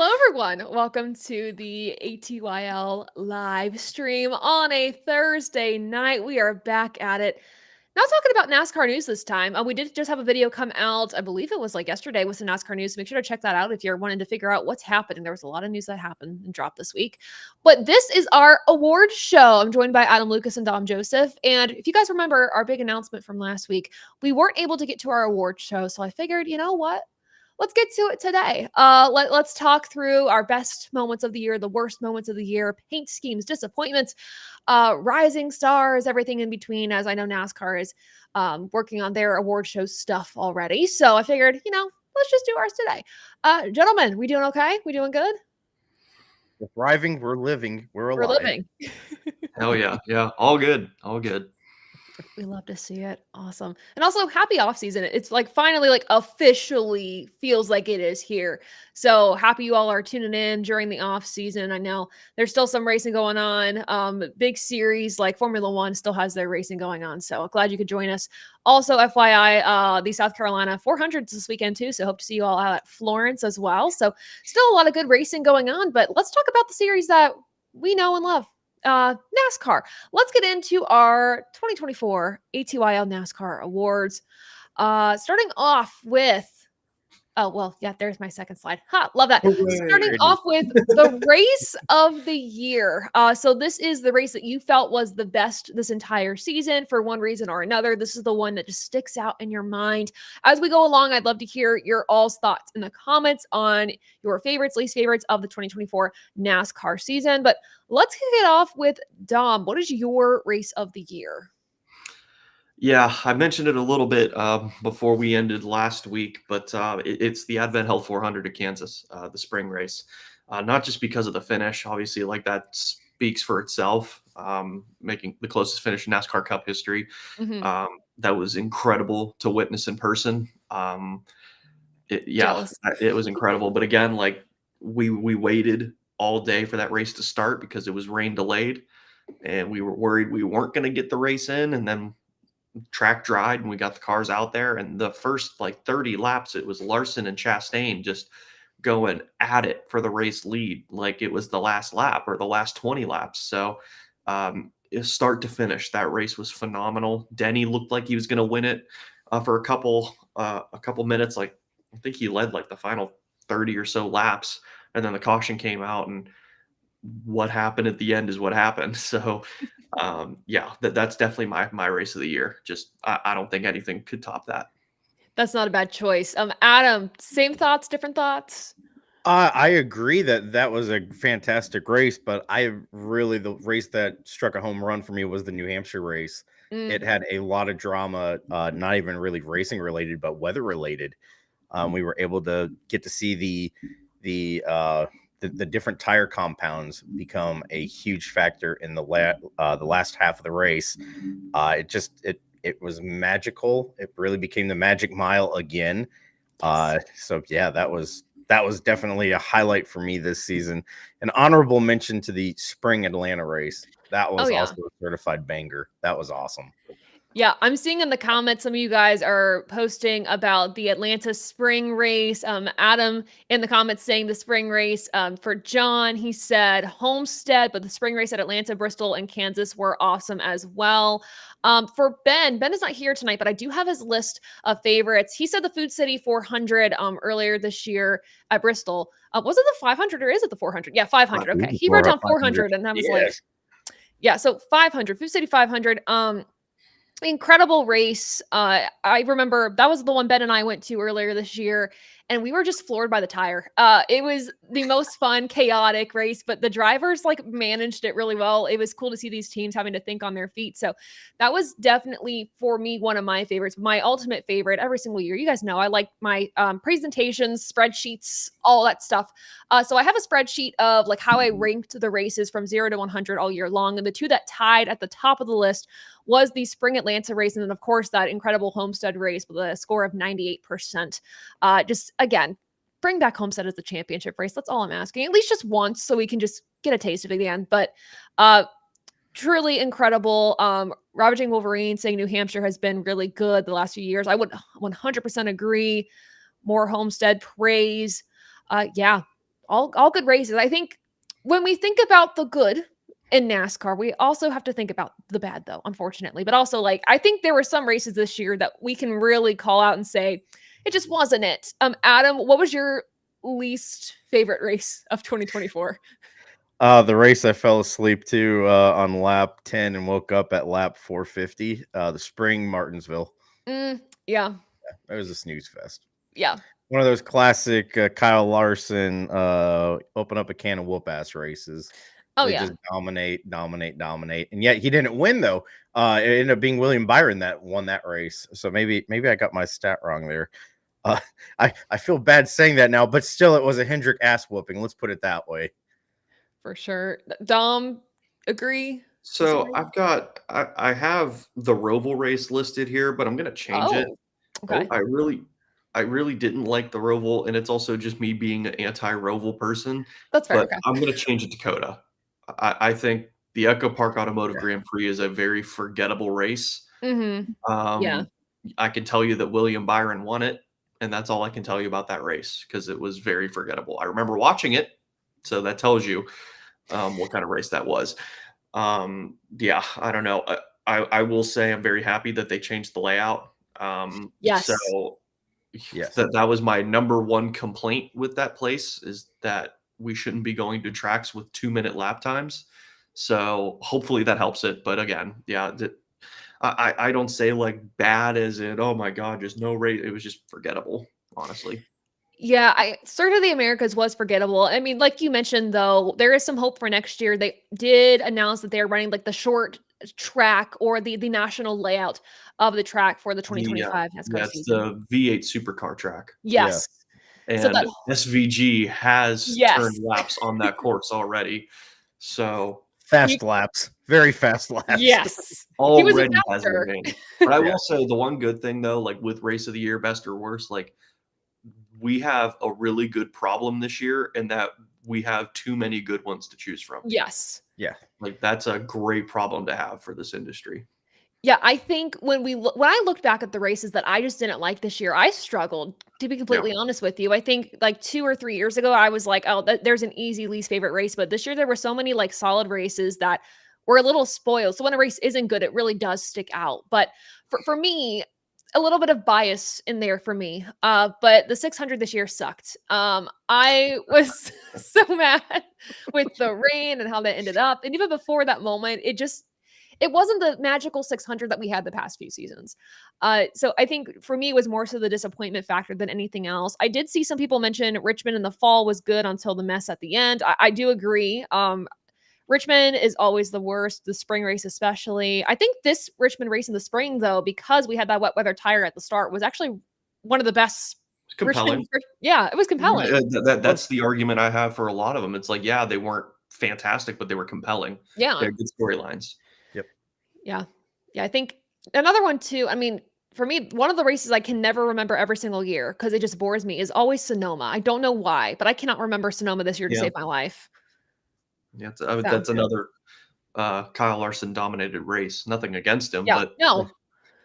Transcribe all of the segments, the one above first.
Hello, everyone. Welcome to the ATYL live stream on a Thursday night. We are back at it. Now talking about NASCAR news this time. We did just have a video come out. I believe it was like yesterday with some NASCAR news. So make sure to check that out if you're wanting to figure out what's happening. There was a lot of news that happened and dropped this week. But this is our award show. I'm joined by Adam Lucas and Dom Joseph. And if you guys remember our big announcement from last week, we weren't able to get to our award show. So I figured, you know what? Let's get to it today. Let's talk through our best moments of the year, the worst moments of the year, paint schemes, disappointments, rising stars, everything in between. As I know NASCAR is working on their award show stuff already, so I figured, let's just do ours today. Gentlemen, we doing okay? We doing good? We're thriving, we're living, we're We're alive. living. Hell yeah. Yeah. All good. All good. We love to see it. Awesome. And also happy off season. It's like finally like officially feels like it is here. So happy you all are tuning in during the off season. I know there's still some racing going on. Big series like Formula One still has their racing going on. So glad you could join us. Also, FYI, the South Carolina 400s this weekend too. So hope to see you all out at Florence as well. So still a lot of good racing going on, but let's talk about the series that we know and love. NASCAR. Let's get into our 2024 ATYL NASCAR Awards. Starting off with, there's my second slide. Love that. Starting off with the race of the year. So this is the race that you felt was the best this entire season for one reason or another. This is the one that just sticks out in your mind. As we go along, I'd love to hear your all's thoughts in the comments on your favorites, least favorites of the 2024 NASCAR season. But let's kick it off with Dom. What is your race of the year? Yeah, I mentioned it a little bit before we ended last week, but it's the Advent Health 400 at Kansas, the spring race. Not just because of the finish, obviously, like that speaks for itself, making the closest finish in NASCAR Cup history. Mm-hmm. That was incredible to witness in person. Jealous. It was incredible. But again, like we waited all day for that race to start because it was rain delayed, and we were worried we weren't going to get the race in, and then track dried and we got the cars out there, and the first like 30 laps it was Larson and Chastain just going at it for the race lead like it was the last lap or the last 20 laps. So start to finish, that race was phenomenal. Denny looked like he was going to win it for a couple minutes. Like I think he led like the final 30 or so laps, and then the caution came out, and what happened at the end is what happened. So that's definitely my race of the year. Just I don't think anything could top that. That's not a bad choice. Adam, same thoughts, different thoughts? I agree that was a fantastic race, but the race that struck a home run for me was the New Hampshire race. It had a lot of drama, not even really racing related, but weather related. We were able to get to see the different tire compounds become a huge factor in the last half of the race. It was magical. It really became the magic mile again. So yeah, that was definitely a highlight for me this season. An honorable mention to the spring Atlanta race. That was also a certified banger. That was awesome. Yeah, I'm seeing in the comments some of you guys are posting about the Atlanta spring race. Adam in the comments saying the spring race. For John, he said Homestead, but the spring race at Atlanta, Bristol, and Kansas were awesome as well. For Ben is not here tonight, but I do have his list of favorites. He said the Food City 400 earlier this year at Bristol. Was it the 500 or is it the 400? Yeah, 500. Okay, he wrote down 400, and I was like, yeah. So 500, Food City 500. Incredible race. I remember that was the one Ben and I went to earlier this year, and we were just floored by the tire. It was the most fun, chaotic race, but the drivers like managed it really well. It was cool to see these teams having to think on their feet. So that was definitely for me one of my favorites. My ultimate favorite every single year. You guys know I like my presentations, spreadsheets, all that stuff. So I have a spreadsheet of like how I ranked the races from 0 to 100 all year long, and the two that tied at the top of the list was the spring Atlanta race, and then of course that incredible Homestead race with a score of 98%. Just again, bring back Homestead as the championship race. That's all I'm asking, at least just once, so we can just get a taste of it again. But truly incredible. Ravaging Wolverine saying New Hampshire has been really good the last few years. I would 100% agree. More Homestead praise. Yeah, all good races. I think when we think about the good in NASCAR, we also have to think about the bad, though, unfortunately. But also, like, I think there were some races this year that we can really call out and say it just wasn't it. Adam, what was your least favorite race of 2024? The race I fell asleep to on lap 10 and woke up at lap 450. The spring Martinsville. Yeah. It was a snooze fest. Yeah. One of those classic Kyle Larson open up a can of whoop ass races. Oh, They yeah. just dominate. And yet he didn't win though. It ended up being William Byron that won that race. So maybe I got my stat wrong there. I feel bad saying that now, but still it was a Hendrick ass whooping. Let's put it that way. For sure. Dom, agree? So Disagree? I have the Roval race listed here, but I'm gonna change it. Okay. I really didn't like the Roval, and it's also just me being an anti-Roval person. That's fair. But Okay. I'm gonna change it to Coda. I think the Echo Park Automotive Yeah. Grand Prix is a very forgettable race. Mm-hmm. Yeah. I can tell you that William Byron won it, and that's all I can tell you about that race because it was very forgettable. I remember watching it, so that tells you what kind of race that was. Yeah, I don't know. I will say I'm very happy that they changed the layout. Yes. So Yes. that was my number one complaint with that place is that we shouldn't be going to tracks with 2-minute lap times. So hopefully that helps it. But again, yeah, I don't say like bad as in, oh my God, just no rate. It was just forgettable, honestly. Yeah, Start of the Americas was forgettable. I mean, like you mentioned, though, there is some hope for next year. They did announce that they're running like the short track or the national layout of the track for the 2025 NASCAR It's season. the V8 supercar track. Yes. So And that SVG has turned yes. laps on that course already. So Fast laps. Very fast laps. Yes. He was a already has an faster. advantage. But I will say the one good thing though, like with race of the year, best or worst, like we have a really good problem this year in that we have too many good ones to choose from. Yes. Yeah. Like that's a great problem to have for this industry. Yeah, I think when I looked back at the races that I just didn't like this year, I struggled, to be completely honest with you. I think like 2 or 3 years ago, I was like, oh, there's an easy least favorite race. But this year, there were so many like solid races that were a little spoiled. So when a race isn't good, it really does stick out. But for me, a little bit of bias in there for me. But the 600 this year sucked. I was so mad with the rain and how that ended up. And even before that moment, it wasn't the magical 600 that we had the past few seasons. So I think for me, it was more so the disappointment factor than anything else. I did see some people mention Richmond in the fall was good until the mess at the end. I do agree. Richmond is always the worst, the spring race especially. I think this Richmond race in the spring, though, because we had that wet weather tire at the start, was actually one of the best. It's compelling. Yeah, it was compelling. That's the argument I have for a lot of them. It's like, yeah, they weren't fantastic, but they were compelling. Yeah. They had good storylines. Yeah. I think another one too, I mean, for me, one of the races I can never remember every single year because it just bores me is always Sonoma. I don't know why, but I cannot remember Sonoma this year to save my life. Yeah, that's another Kyle Larson dominated race. Nothing against him, but no.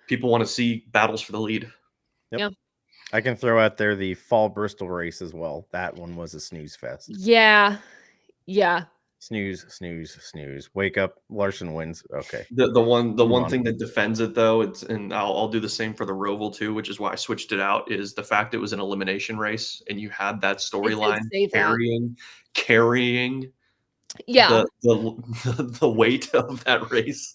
people want to see battles for the lead. Yep. Yeah. I can throw out there the fall Bristol race as well. That one was a snooze fest. Yeah. Snooze. Wake up, Larson wins. Okay. The one thing that defends it though, and I'll do the same for the Roval too, which is why I switched it out, is the fact it was an elimination race and you had that storyline carrying the weight of that race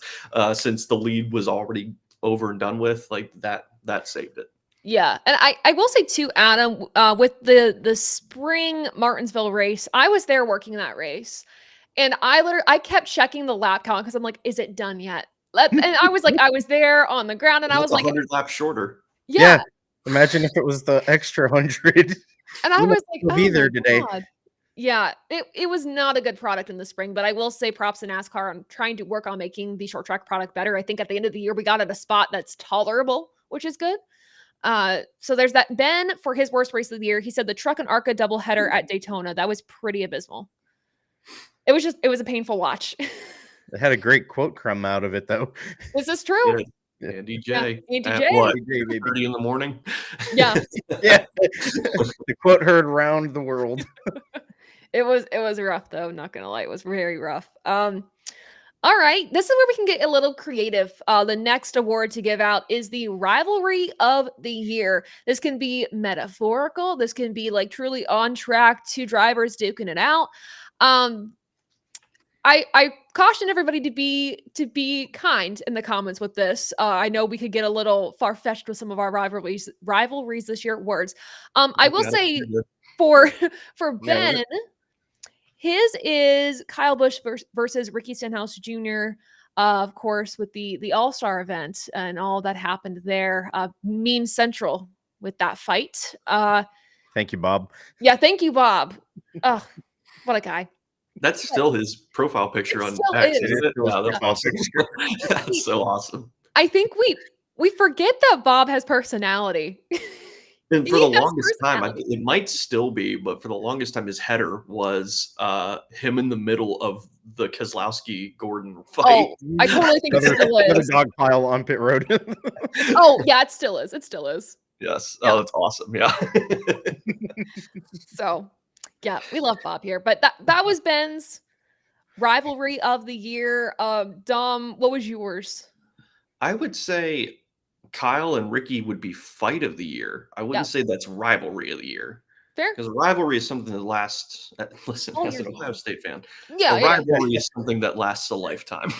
since the lead was already over and done with. Like that saved it. Yeah, and I will say too, Adam, with the spring Martinsville race, I was there working that race. And I kept checking the lap count because I'm like, is it done yet? And I was like, I was there on the ground and I was like 100 laps shorter. Yeah. Imagine if it was the extra 100. And I was like, we'll be there today. God. Yeah, it was not a good product in the spring, but I will say props to NASCAR on trying to work on making the short track product better. I think at the end of the year, we got at a spot that's tolerable, which is good. So there's that. Ben, for his worst race of the year, he said the truck and ARCA doubleheader at Daytona. That was pretty abysmal. It was a painful watch. It had a great quote come out of it, though. Is this true? Yeah. Andy J. Andy At J. what? 30 in the morning? Yeah. The quote heard round the world. It was rough though, not gonna lie. It was very rough. All right, this is where we can get a little creative. The next award to give out is the Rivalry of the Year. This can be metaphorical. This can be like truly on track, two drivers duking it out. Um, I caution everybody to be kind in the comments with this. I know we could get a little far fetched with some of our rivalries this year. Words. I will Yeah, say you're good. for for Yeah, Ben, his is Kyle Busch versus Ricky Stenhouse Jr. Of course, with the All Star event and all that happened there. Mean Central with that fight. Thank you, Bob. Yeah, thank you, Bob. Ugh, what a guy. That's still his profile picture It on still X, is. It isn't is it? still his Yeah, that's profile awesome. picture. That's so awesome. I think we forget that Bob has personality. And for He the has longest time, personality. it might still be, but for the longest time, his header was him in the middle of the Keselowski Gordon fight. Oh, I totally think it still Another is. dog pile on pit road. Oh, yeah, it still is. It still is. Yes. Yeah. Oh, that's awesome. Yeah. So, yeah, we love Bob here. But that was Ben's rivalry of the year. Dom, what was yours? I would say Kyle and Ricky would be fight of the year. I wouldn't Yeah. say that's rivalry of the year. Fair? Because a rivalry is something that lasts. Listen, All as year an Ohio long. State fan, Yeah, a yeah. rivalry is something that lasts a lifetime.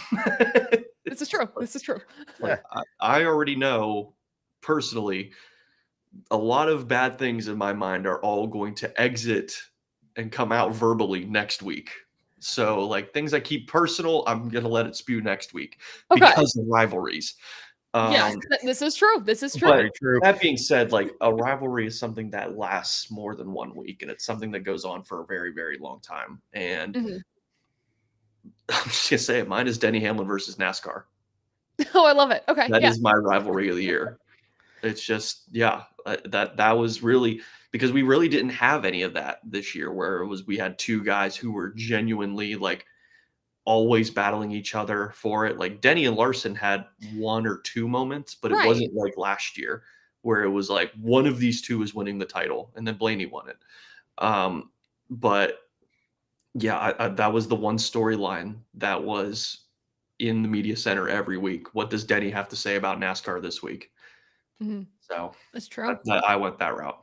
This is true. This is true. Like I already know personally, a lot of bad things in my mind are all going to exit and come out verbally next week. So, like things I keep personal, I'm gonna let it spew next week Okay. because of rivalries. Yes, this is true. This is true. But Very true. that being said, like a rivalry is something that lasts more than 1 week, and it's something that goes on for a very, very long time. And Mhm. I'm just gonna say it. Mine is Denny Hamlin versus NASCAR. Oh, I love it. Okay. That Yeah. is my rivalry of the year. It's just, yeah, that was really because we really didn't have any of that this year, where it was we had two guys who were genuinely like always battling each other for it. Like Denny and Larson had 1 or 2 moments, but it Right. wasn't like last year where it was like one of these two is winning the title and then Blaney won it. But yeah, that was the one storyline that was in the media center every week. What does Denny have to say about NASCAR this week? Mhm. So That's true. I went that route.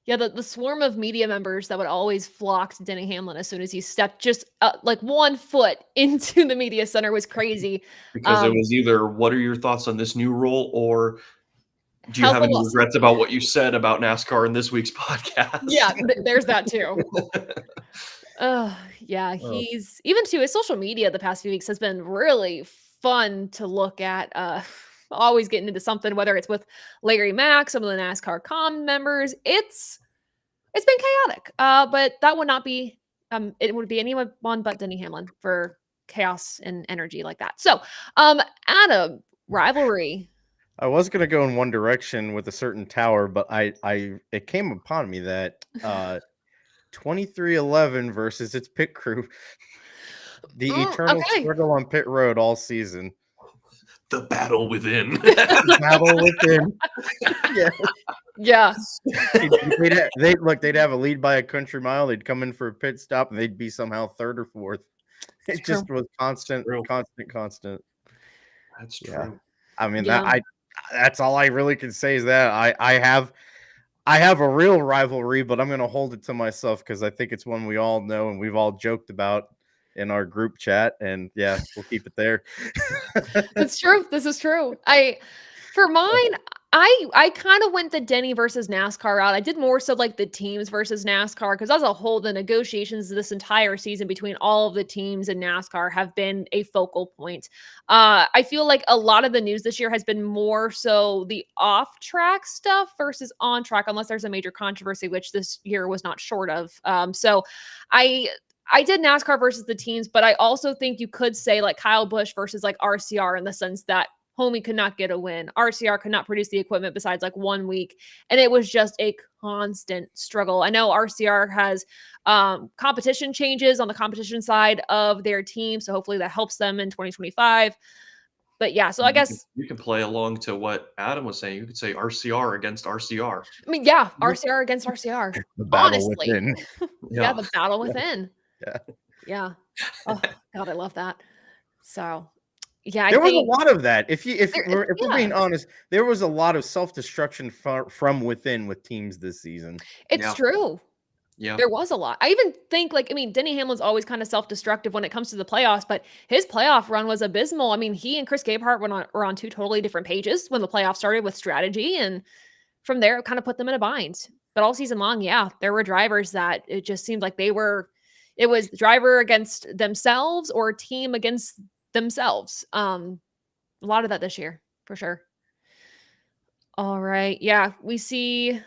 Yeah, the swarm of media members that would always flock to Denny Hamlin as soon as he stepped just like 1 foot into the media center was crazy. Because it was either what are your thoughts on this new rule, or do you How's have the any lawsuit? regrets about what you said about NASCAR in this week's podcast? Yeah, there's that too. Yeah, Oh. he's even to his social media the past few weeks has been really fun to look at. Always getting into something, whether it's with Larry Mack, some of the NASCAR com members. It's been chaotic. But that would not be it would be anyone but Denny Hamlin for chaos and energy like that. So Adam, rivalry. I was gonna go in one direction with a certain tower, but it came upon me that 2311 versus its pit crew. The eternal Okay. struggle on pit road all season. The battle within. Battle within. Yeah. Yeah. They'd have a lead by a country mile. They'd come in for a pit stop and they'd be somehow 3rd or 4th. It It's true. just was constant. That's Yeah. true. I mean, Yeah. that's all I really can say is that I have a real rivalry, but I'm gonna hold it to myself because I think it's one we all know and we've all joked about in our group chat. And yeah, we'll keep it there. That's true. This is true. For mine, I kind of went the Denny versus NASCAR route. I did more so like the teams versus NASCAR because as a whole, the negotiations this entire season between all of the teams in NASCAR have been a focal point. I feel like a lot of the news this year has been more so the off-track stuff versus on-track, unless there's a major controversy, which this year was not short of. So I did NASCAR versus the teams, but I also think you could say like Kyle Busch versus like RCR in the sense that homie could not get a win. RCR could not produce the equipment besides like 1 week. And it was just a constant struggle. I know RCR has competition changes on the competition side of their team. So hopefully that helps them in 2025. But yeah, so I guess you can play along to what Adam was saying. You could say RCR against RCR. I mean, yeah, Yep. RCR against RCR. The battle Honestly. within. Yeah, Yeah. the battle within. Yeah. Yeah. Oh God, I love that. So yeah, I There was a think lot of that. If we're yeah, being honest, there was a lot of self-destruction from within with teams this season. it's Yeah. true. Yeah. There was a lot. I even think like, I mean, Denny Hamlin's always kind of self-destructive when it comes to the playoffs, but his playoff run was abysmal. I mean, he and Chris Gabehart were on two totally different pages when the playoffs started with strategy, and from there, it kind of put them in a bind. But all season long, yeah, there were drivers that it just seemed like it was driver against themselves or team against themselves. A lot of that this year, for sure. All right. Yeah, we see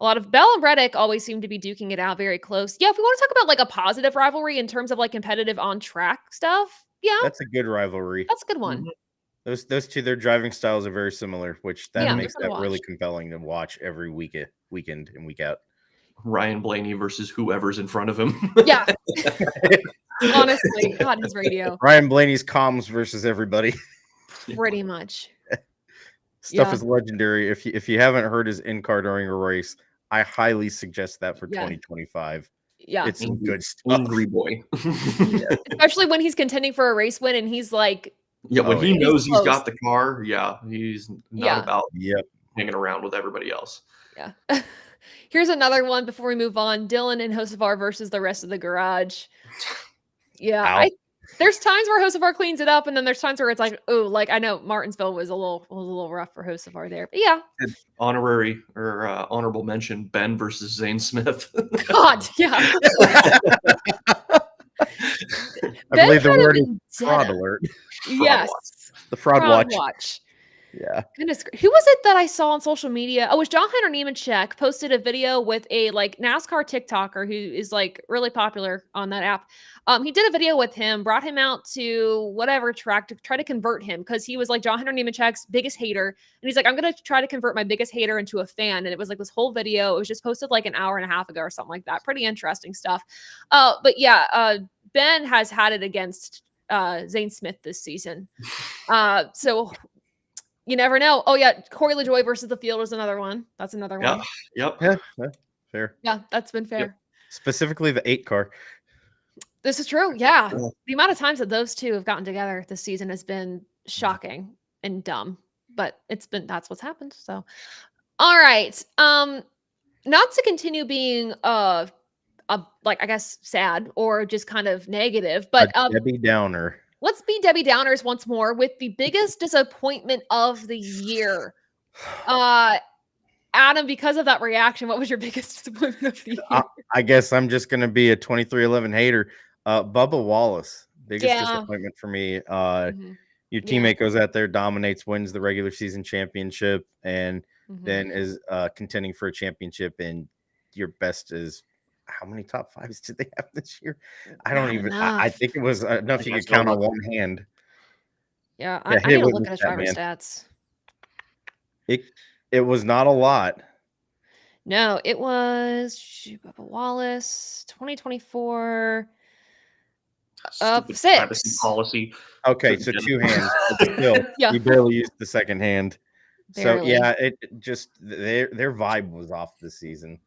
a lot of Bell and Reddick always seem to be duking it out very close. Yeah, if we want to talk about like a positive rivalry in terms of like competitive on track stuff, yeah, That's a good rivalry. that's a good one. Mhm. Those two, their driving styles are very similar, which that Yeah, makes they're fun that to really watch. compelling to watch every weekend and week out. Ryan Blaney versus whoever's in front of him. Yeah. Honestly, God, his radio. Ryan Blaney's comms versus everybody. Pretty much. Stuff Yeah. is legendary. If you haven't heard his in-car during a race, I highly suggest that for Yeah. 2025. Yeah. It's some good stuff. Angry boy. Especially when he's contending for a race win and he's like, Yeah, when Oh, he yeah. knows he's close. got the car, yeah, he's not Yeah. about Yep. hanging around with everybody else. Yeah. Here's another one before we move on. Dylan and Hocevar versus the rest of the garage. Yeah. Ow. There's times where Hocevar cleans it up, and then there's times where it's like, oh, like I know Martinsville was a little rough for Hocevar there. But yeah. Honorary or honorable mention: Ben versus Zane Smith. God, yeah. I believe the kind of word is vendetta. fraud alert. Yes. The fraud watch. watch. Yeah. Goodness, who was it that I saw on social media? Oh, it was John Hunter Nemechek posted a video with a like NASCAR TikToker who is like really popular on that app. He did a video with him, brought him out to whatever track to try to convert him because he was like John Hunter Nemechek's biggest hater, and he's like, I'm gonna try to convert my biggest hater into a fan. And it was like this whole video. It was just posted like an hour and a half ago or something like that. Pretty interesting stuff. But yeah, Ben has had it against Zane Smith this season. So. You never know. Oh yeah, Corey LaJoie versus the field is another one. That's another one. Yep. Yeah. Fair. Yeah, that's been fair. Yep. Specifically the 8 car. This is true. Yeah. Yeah. The amount of times that those two have gotten together this season has been shocking and dumb, but that's what's happened. So, all right. Not to continue being like I guess sad or just kind of negative, but A Debbie Downer. let's be Debbie Downers once more with the biggest disappointment of the year. Adam, because of that reaction, what was your biggest disappointment of the year? I guess I'm just gonna be a 2311 hater. Bubba Wallace, biggest disappointment for me. Mhm. Your teammate goes out there, dominates, wins the regular season championship, and then is contending for a championship. And your best is how many top fives did they have this year? I don't even. I think it was enough you could count on one hand. Yeah, I need to look at his driver stats. It was not a lot. No, it was Bubba Wallace, 2024. Stupid 6 privacy policy. Okay, so 2 hands. But still, Yeah. we barely used the second hand. So Barely. yeah, it just their vibe was off this season.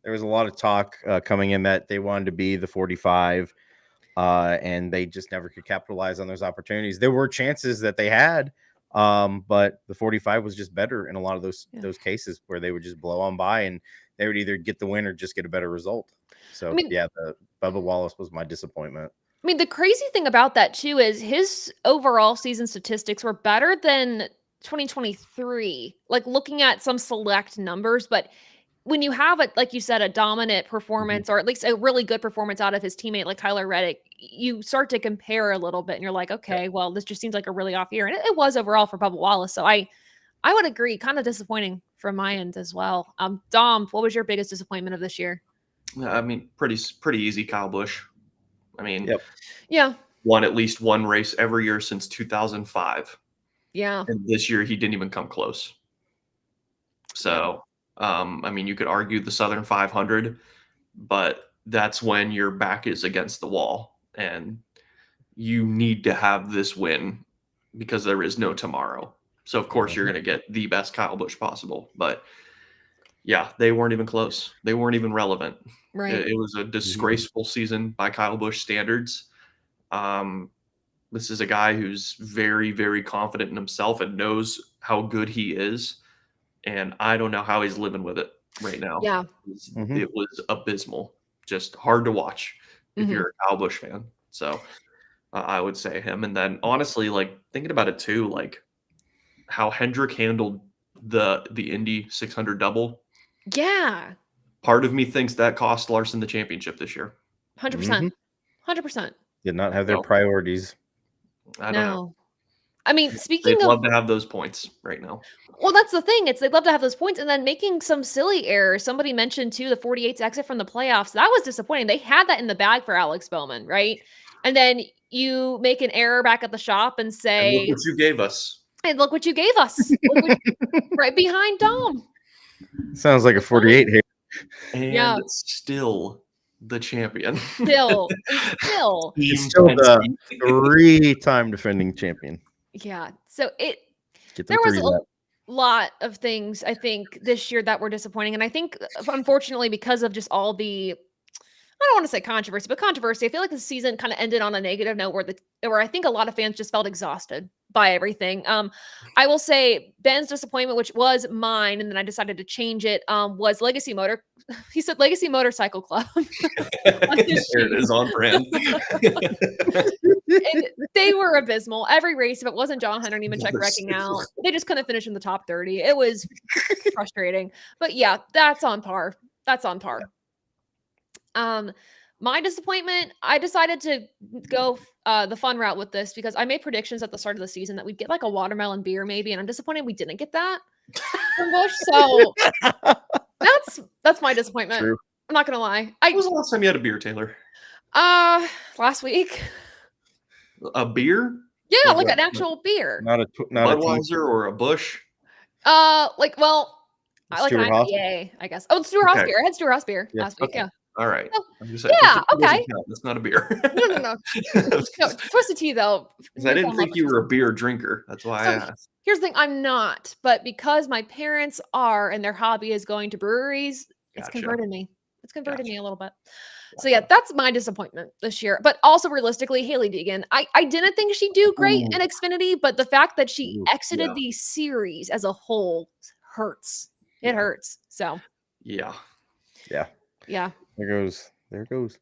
There was a lot of talk coming in that they wanted to be the 45, and they just never could capitalize on those opportunities. There were chances that they had, but the 45 was just better in a lot of those cases where they would just blow on by and they would either get the win or just get a better result. So yeah, the Bubba Wallace was my disappointment. I mean, the crazy thing about that too is his overall season statistics were better than 2023. Like looking at some select numbers, but when you have it, like you said, a dominant performance or at least a really good performance out of his teammate like Tyler Reddick, you start to compare a little bit and you're like, okay, well, this just seems like a really off year. And it was overall for Bubba Wallace. So I would agree, kind of disappointing from my end as well. Dom, what was your biggest disappointment of this year? I mean, pretty easy, Kyle Busch. I mean, won at least one race every year since 2005. Yeah. And this year he didn't even come close. So, I mean, you could argue the Southern 500, but that's when your back is against the wall and you need to have this win because there is no tomorrow. So of course you're going to get the best Kyle Busch possible. But yeah, they weren't even close. They weren't even relevant. Right. It was a disgraceful season by Kyle Busch standards. This is a guy who's very, very confident in himself and knows how good he is. And I don't know how he's living with it right now. Yeah. It was abysmal. Just hard to watch if you're a Kyle Busch fan. So I would say him. And then honestly, like thinking about it too, like how Hendrick handled the Indy 600 double. Yeah. Part of me thinks that cost Larson the championship this year. 100%. 100%. Did not have their priorities. I don't know. I mean, speaking They'd of, love to have those points right now. well, that's the thing. They'd love to have those points and then making some silly errors. Somebody mentioned too the 48th exit from the playoffs. That was disappointing. They had that in the bag for Alex Bowman, right? And then you make an error back at the shop and say, and look what you gave us. And look what you gave us. Right behind Dom. Sounds like a 48 here. And still the champion. Still. He's still the 3-time defending champion. Yeah. So there was a lot of things, I think, this year that were disappointing. And I think, unfortunately, because of just all the, I don't want to say controversy, but controversy, I feel like the season kind of ended on a negative note where I think a lot of fans just felt exhausted by everything. I will say Ben's disappointment, which was mine, and then I decided to change it, was Legacy Motor. He said Legacy Motorcycle Club. There it is on brand. And they were abysmal. Every race, if it wasn't John Hunter Nemechek wrecking out, they just couldn't finish in the top 30. It was frustrating. But yeah, that's on par. My disappointment, I decided to go the fun route with this because I made predictions at the start of the season that we'd get like a watermelon beer maybe, and I'm disappointed we didn't get that from Busch. So that's my disappointment. True. I'm not gonna lie. When was the last time you had a beer, Taylor? Last week. A beer? Yeah, like an actual beer. Not a Budweiser or a Busch? I like an Stewart-Haas? IPA, I guess. Oh, it's Stewart-Haas beer. I had Stewart-Haas beer last week. Okay. Yeah. All right. Yeah, okay. That's not a beer. No. No, Twisted Tea, though. I didn't think you were a beer drinker. That's why I asked. Here's the thing. I'm not. But because my parents are and their hobby is going to breweries, it's converted me. It's converted me a little bit. So yeah, that's my disappointment this year. But also realistically, Haley Deegan, I didn't think she'd do great in Xfinity, but the fact that she exited the series as a whole hurts. It hurts. So yeah. There goes.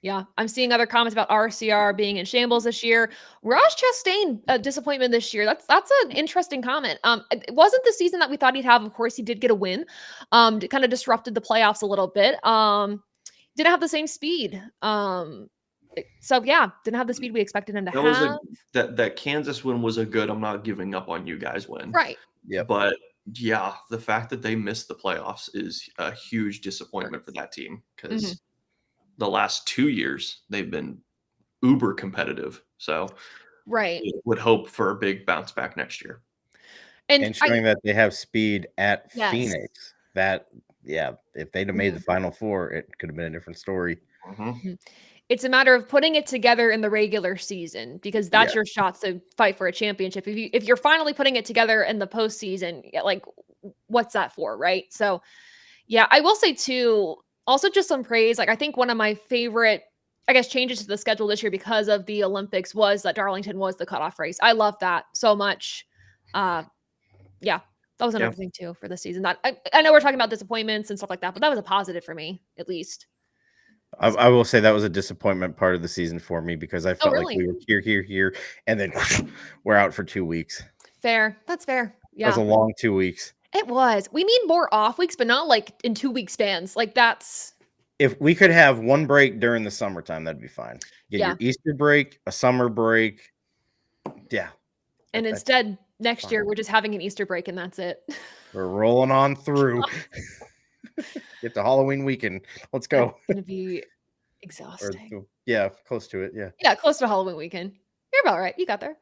Yeah, I'm seeing other comments about RCR being in shambles this year. Raj Chastain, a disappointment this year. That's an interesting comment. It wasn't the season that we thought he'd have. Of course, he did get a win. It kind of disrupted the playoffs a little bit. Didn't have the same speed. So yeah, didn't have the speed we expected him to have. That Kansas win was a good I'm not giving up on you guys win. Right. Yeah. But yeah, the fact that they missed the playoffs is a huge disappointment for that team because the last 2 years they've been uber competitive. So would hope for a big bounce back next year. And showing that they have speed at Phoenix. That if they'd have made the Final Four, it could have been a different story. It's a matter of putting it together in the regular season because that's your shot to fight for a championship. If you're finally putting it together in the postseason, like what's that for, right? So yeah, I will say too, also just some praise. Like I think one of my favorite, I guess, changes to the schedule this year because of the Olympics was that Darlington was the cutoff race. I love that so much. That was another thing too for the season. That I know we're talking about disappointments and stuff like that, but that was a positive for me, at least. I will say that was a disappointment part of the season for me because I felt like we were here, and then we're out for 2 weeks. Fair. That's fair. Yeah. That was a long 2 weeks. It was. We need more off weeks, but not like in 2 week spans. Like that's. If we could have one break during the summertime, that'd be fine. Get your Easter break, a summer break. Yeah. And instead, next year, we're just having an Easter break and that's it. We're rolling on through. Get to Halloween weekend. Let's go. It's going to be exhausting. Close to it. Yeah. Yeah, close to Halloween weekend. You're about right. You got there.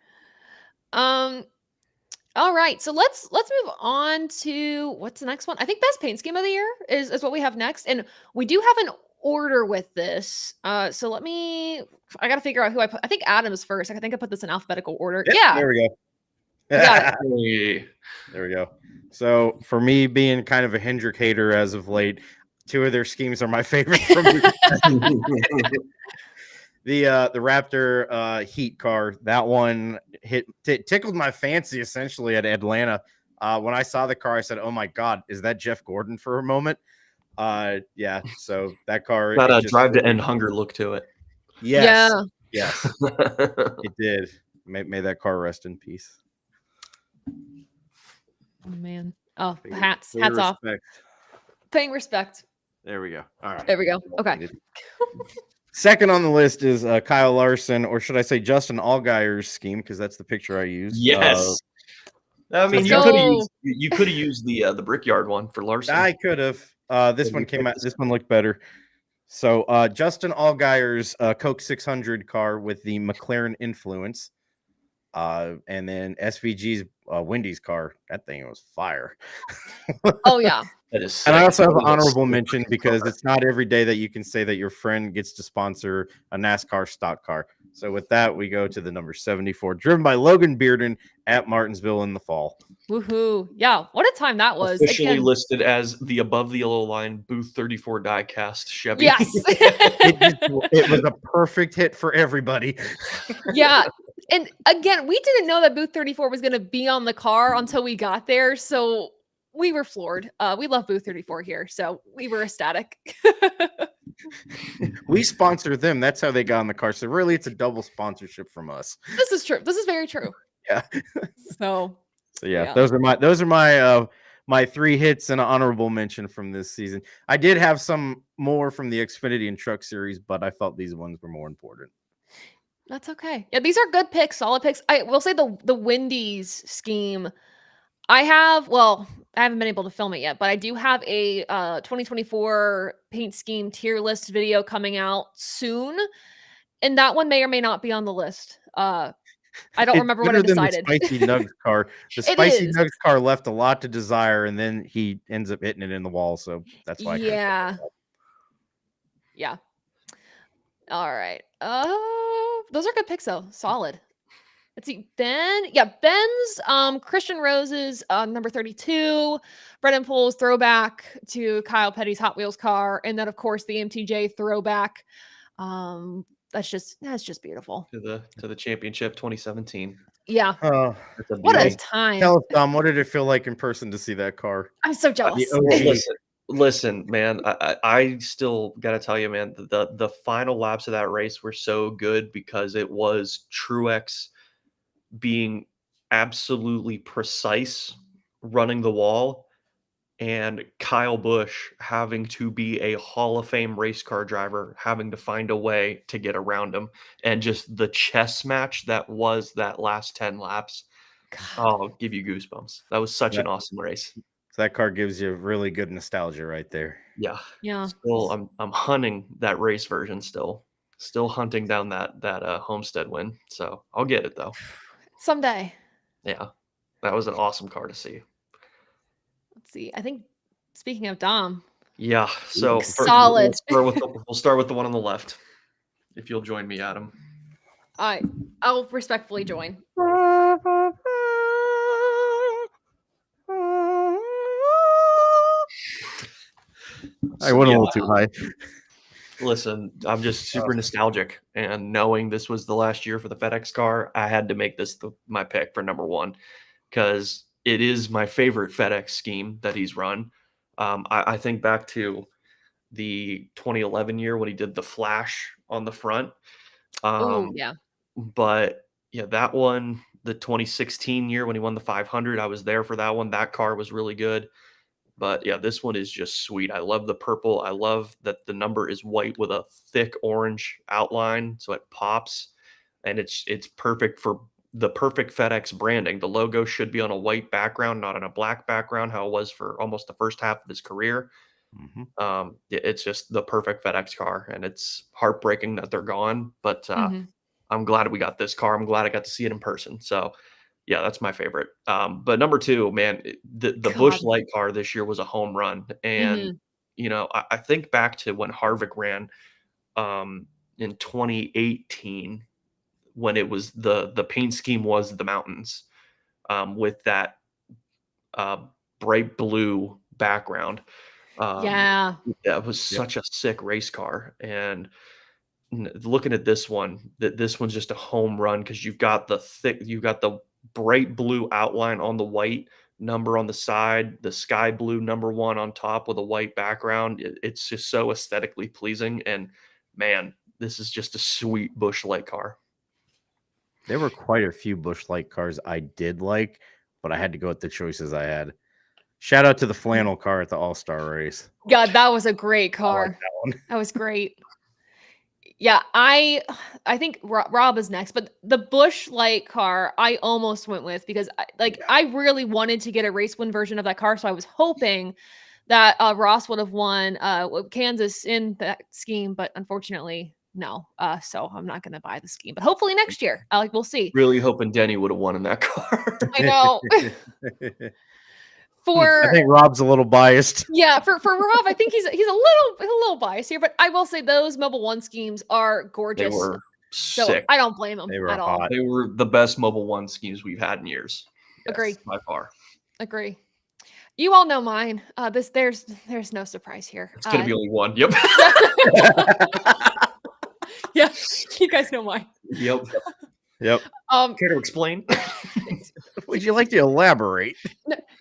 All right. So let's move on to what's the next one? I think best paint scheme of the year is what we have next. And we do have an order with this. So I got to figure out who I put. I think Adam is first. I think I put this in alphabetical order. Yep, Yeah, there we go. you got it. Hey. There we go. So for me, being kind of a Hendrick hater as of late, two of their schemes are my favorite from the Raptor Heat car. That one tickled my fancy essentially at Atlanta. When I saw the car, I said, "Oh my God, is that Jeff Gordon?" For a moment. Yeah. So that car, Got it a just drive to really, end hunger look to it. yes, Yeah. yes, it did. May that car rest in peace. Oh man. Oh, Pay hats respect. off. Paying respect. There we go. All right. There we go. Okay. Second on the list is Kyle Larson, or should I say Justin Allgaier's scheme, because that's the picture I used. Yes. I mean, Let's you could have used the Brickyard one for Larson. I could have. This one came out. This one looked better. So Justin Allgaier's Coke 600 car with the McLaren influence, and then SVG's Wendy's car. That thing was fire. Oh yeah. That is sick. And I also have an honorable mention because it's not every day that you can say that your friend gets to sponsor a NASCAR stock car. So with that, we go to the number 74, driven by Logan Bearden at Martinsville in the fall. Woohoo. Yeah. What a time that was. Officially listed as the above the yellow line booth 34 diecast Chevy. Yes. It was a perfect hit for everybody. Yeah. And again, we didn't know that booth 34 was going to be on the car until we got there. So we were floored. We love booth 34 here. So we were ecstatic. We sponsor them. That's how they got on the car. So really, it's a double sponsorship from us. This is true. This is very true. Yeah. So yeah, those are my my three hits and an honorable mention from this season. I did have some more from the Xfinity and Truck Series, but I felt these ones were more important. That's okay. Yeah, these are good picks, solid picks. I will say the Wendy's scheme. I haven't been able to film it yet, but I do have a 2024 paint scheme tier list video coming out soon, and that one may or may not be on the list. I don't remember what I decided. The Spicy Nugs car. The Spicy Nugs car left a lot to desire, and then he ends up hitting it in the wall. So that's why. Yeah. Yeah. All right. Those are good picks though. Solid. Let's see. Ben's Christian Rose's number 32, Brennan Poole's throwback to Kyle Petty's Hot Wheels car, and then of course the MTJ throwback. That's just beautiful. To the championship 2017. Yeah. What a time. Tell us, Dom, what did it feel like in person to see that car? I'm so jealous. Listen, man, I still gotta tell you, man, the final laps of that race were so good because it was Truex being absolutely precise running the wall, and Kyle Busch having to be a Hall of Fame race car driver, having to find a way to get around him, and just the chess match that was that last 10 laps. God. Oh, I'll give you goosebumps. That was such an awesome race. So that car gives you really good nostalgia right there. Yeah. Yeah. Still, I'm hunting that race version still hunting down that Homestead win. So I'll get it though. Someday. Yeah. That was an awesome car to see. Let's see. I think speaking of Dom. Yeah. So solid. We'll start with the one on the left. If you'll join me, Adam. I'll respectfully join. I went a little too high. Listen, I'm just super nostalgic, and knowing this was the last year for the FedEx car, I had to make this my pick for number one because it is my favorite FedEx scheme that he's run. I think back to the 2011 year when he did the flash on the front. Oh, yeah. But yeah, that one, the 2016 year when he won the 500, I was there for that one. That car was really good. But yeah, this one is just sweet. I love the purple. I love that the number is white with a thick orange outline, so it pops, and it's perfect for the perfect FedEx branding. The logo should be on a white background, not on a black background, how it was for almost the first half of his career. Mm-hmm. It's just the perfect FedEx car, and it's heartbreaking that they're gone. But I'm glad we got this car. I'm glad I got to see it in person. So. Yeah, that's my favorite. But number two, man, the Busch Light car this year was a home run. And I think back to when Harvick ran in 2018, when it was the paint scheme was the mountains, with that bright blue background. Yeah. That was Yep. such a sick race car. And looking at this one, this one's just a home run, because you've got the bright blue outline on the white number on the side, the sky blue number 1 on top with a white background. It's just so aesthetically pleasing. And man, this is just a sweet Busch Light car. There were quite a few Busch Light cars I did like, but I had to go with the choices I had. Shout out to the flannel car at the All-Star race. God, that was a great I car. like that one. That was great. Yeah, I think Rob is next, but the Busch Light car I almost went with, because I really wanted to get a race win version of that car, so I was hoping that Ross would have won Kansas in that scheme, but unfortunately no. So I'm not going to buy the scheme, but hopefully next year. We'll see. Really hoping Denny would have won in that car. I know. I think Rob's a little biased. Yeah, for Rob, I think he's a little biased here, but I will say those Mobile One schemes are gorgeous. They were so sick. I don't blame them They were at all. hot. They were the best Mobile One schemes we've had in years. Agree. By far. Agree. You all know mine. There's no surprise here. It's gonna be only one. Yep. Yeah, you guys know mine. Yep. Yep. Care to explain? Would you like to elaborate?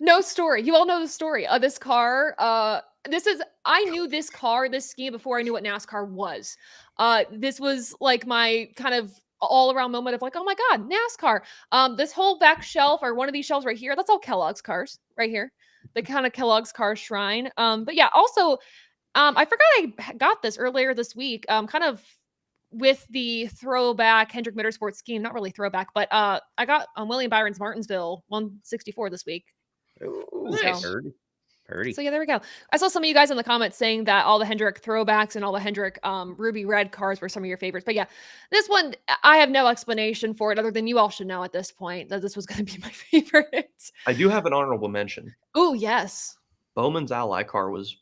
No story. You all know the story. This car. I knew this scheme before I knew what NASCAR was. This was like my kind of all around moment of like, oh my God, NASCAR. This whole back shelf, or one of these shelves right here, that's all Kellogg's cars right here. The kind of Kellogg's car shrine. But yeah, also, I forgot I got this earlier this week. Kind of with the throwback Hendrick Motorsports scheme, not really throwback, but I got William Byron's Martinsville 164 this week. Ooh, Nice. Purdy. So yeah, there we go. I saw some of you guys in the comments saying that all the Hendrick throwbacks and all the Hendrick ruby red cars were some of your favorites. But yeah, this one, I have no explanation for it other than you all should know at this point that this was going to be my favorite. I do have an honorable mention. Oh yes, Bowman's Ally car was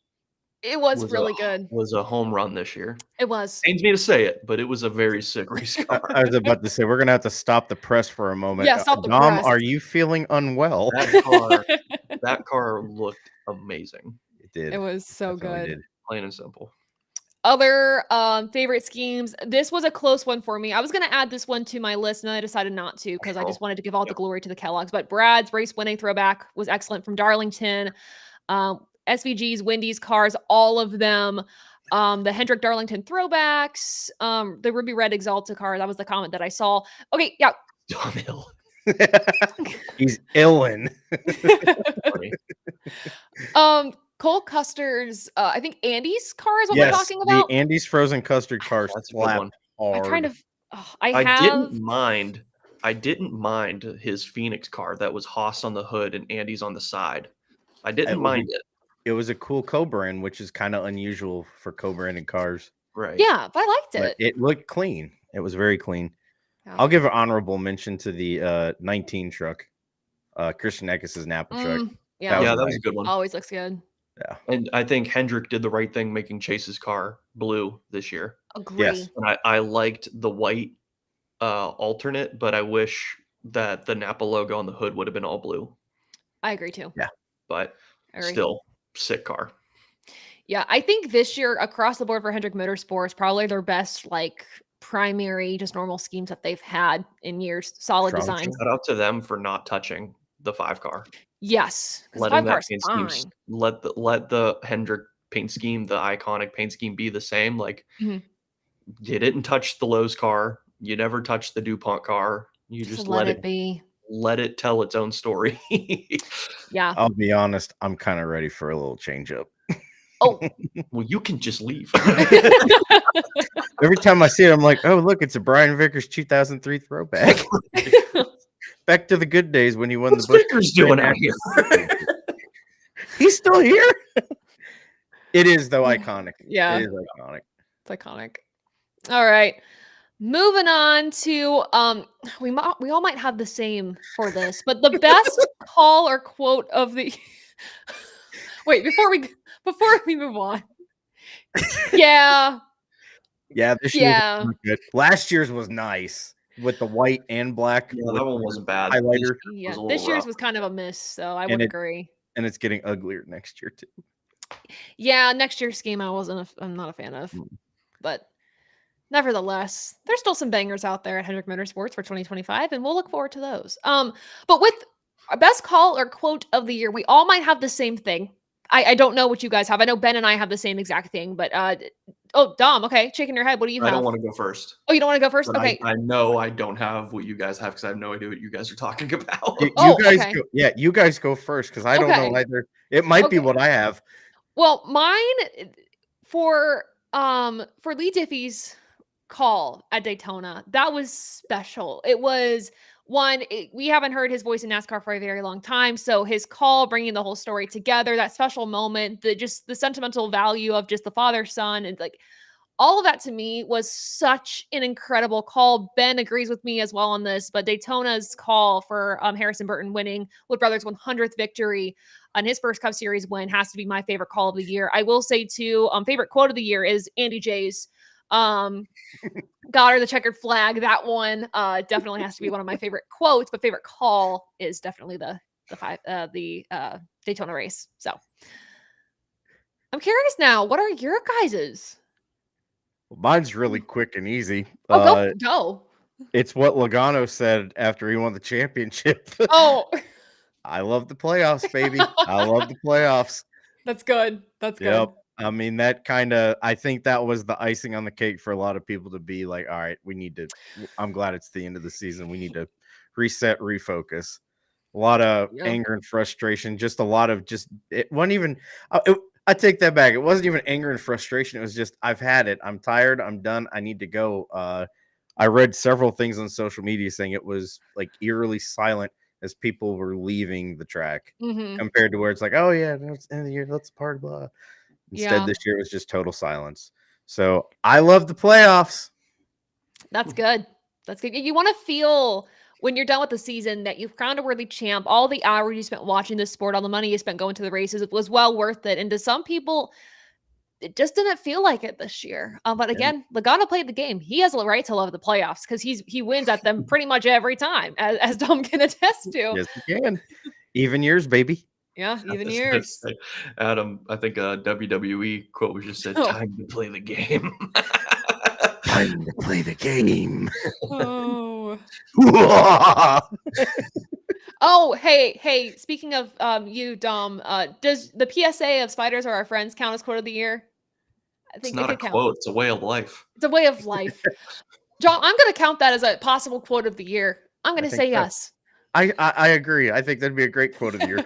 really good. Was a home run this year. It was. Pains me to say it, but it was a very sick race car. I was about to say, we're going to have to stop the press for a moment. Yeah, stop the Dom, press. are you feeling unwell? That car looked amazing. It did. It was so Definitely good. did. Plain and simple. Other favorite schemes. This was a close one for me. I was going to add this one to my list, and then I decided not to because I just wanted to give all the glory to the Kellogg's. But Brad's race winning throwback was excellent from Darlington. SVG's, Wendy's cars, all of them. The Hendrick Darlington throwbacks, the Ruby Red Exalta car. That was the comment that I saw. Okay, yeah. Tom Hill. He's illin. Cole Custer's, I think Andy's car is what we're talking about. The Andy's frozen custard car. That's a good one. I kind of, I didn't mind his Phoenix car that was Haas on the hood and Andy's on the side. I didn't mind it. It was a cool co-brand, which is kind of unusual for co-branded cars. Right. Yeah, but I liked it. But it looked clean. It was very clean. Yeah. I'll give an honorable mention to the 19 truck, Christian Eckes' Napa truck. Yeah, that was a good one. Always looks good. Yeah. And I think Hendrick did the right thing making Chase's car blue this year. Agree. Yes. And I liked the white alternate, but I wish that the Napa logo on the hood would have been all blue. I agree too. Yeah. But still, sick car. Yeah, I think this year across the board for Hendrick Motorsports, probably their best like primary, just normal schemes that they've had in years. Solid designs. Shout out to them for not touching the 5 car. Yes, letting that paint scheme, let the Hendrick paint scheme, the iconic paint scheme, be the same. Like you didn't touch the Lowe's car, you never touched the DuPont car. You just let it be. Let it tell its own story. Yeah, I'll be honest, I'm kind of ready for a little change up. Oh, well, you can just leave. Every time I see it, I'm like, oh, look, it's a Brian Vickers 2003 throwback. Back to the good days when he won the Busch. Vickers doing out here? He's still here. It is though iconic. Yeah, it is iconic. It's iconic. All right, moving on to we all might have the same for this, but the best call or quote of the. Wait, before before we move on. Yeah. Yeah, this year's was not good. Last year's was nice with the white and black. Yeah, with that one wasn't bad. highlighter, Was Yeah. a little This year's rough. was kind of a miss, so I And would it- agree. and it's getting uglier next year too. Yeah, next year's scheme I'm not a fan of. But nevertheless, there's still some bangers out there at Hendrick Motorsports for 2025, and we'll look forward to those. But with our best call or quote of the year, we all might have the same thing. I don't know what you guys have. I know Ben and I have the same exact thing, but oh, Dom, okay, shaking your head. What do you I have? don't want to go first. Oh, you don't want to go first? But Okay. I know I don't have what you guys have because I have no idea what you guys are talking about. You Oh, guys okay. go, you guys go first because I don't know Okay. either. It might be Okay. what I have. Well, mine for Lee Diffie's call at Daytona, that was special. It was we haven't heard his voice in NASCAR for a very long time, so his call bringing the whole story together, that special moment, the sentimental value of just the father son, and like all of that to me was such an incredible call. Ben agrees with me as well on this, but Daytona's call for Harrison Burton winning Wood Brothers' 100th victory on his first Cup Series win has to be my favorite call of the year. I will say too, favorite quote of the year is Andy J's "Got her the checkered flag." That one definitely has to be one of my favorite quotes, but favorite call is definitely the Daytona race. So I'm curious now, what are your guys's? Mine's really quick and easy. Oh, go. It's what Logano said after he won the championship. Oh, I love the playoffs, baby. I love the playoffs. that's good. That's good. Yep. I mean, I think that was the icing on the cake for a lot of people to be like, all right, I'm glad it's the end of the season. We need to reset, refocus. A lot of Yeah. anger and frustration, just a lot of it wasn't even, I take that back. It wasn't even anger and frustration. It was just, I've had it. I'm tired. I'm done. I need to go. I read several things on social media saying it was like eerily silent as people were leaving the track Mhm. compared to where it's like, oh yeah, it's the end of the year, let's party, blah. Instead, Yeah. this year was just total silence. So I love the playoffs. That's good. That's good. You want to feel when you're done with the season that you've crowned a worthy champ. All the hours you spent watching this sport, all the money you spent going to the races, it was well worth it. And to some people, it just didn't feel like it this year. But again, Logano played the game. He has a right to love the playoffs because he wins at them pretty much every time, as Dom can attest to. Yes, you can. Even years, baby. Yeah, even I was gonna years. say, Adam, I think a WWE quote was just said, Oh. "Time to play the game." Time to play the game. Oh. Oh, hey, speaking of you, Dom, does the PSA of spiders are our friends count as quote of the year? I It's think not it a could count. quote; it's a way of life. It's a way of life. John, I'm gonna count that as a possible quote of the year. I'm gonna think say so. yes. I agree. I think that'd be a great quote of the year.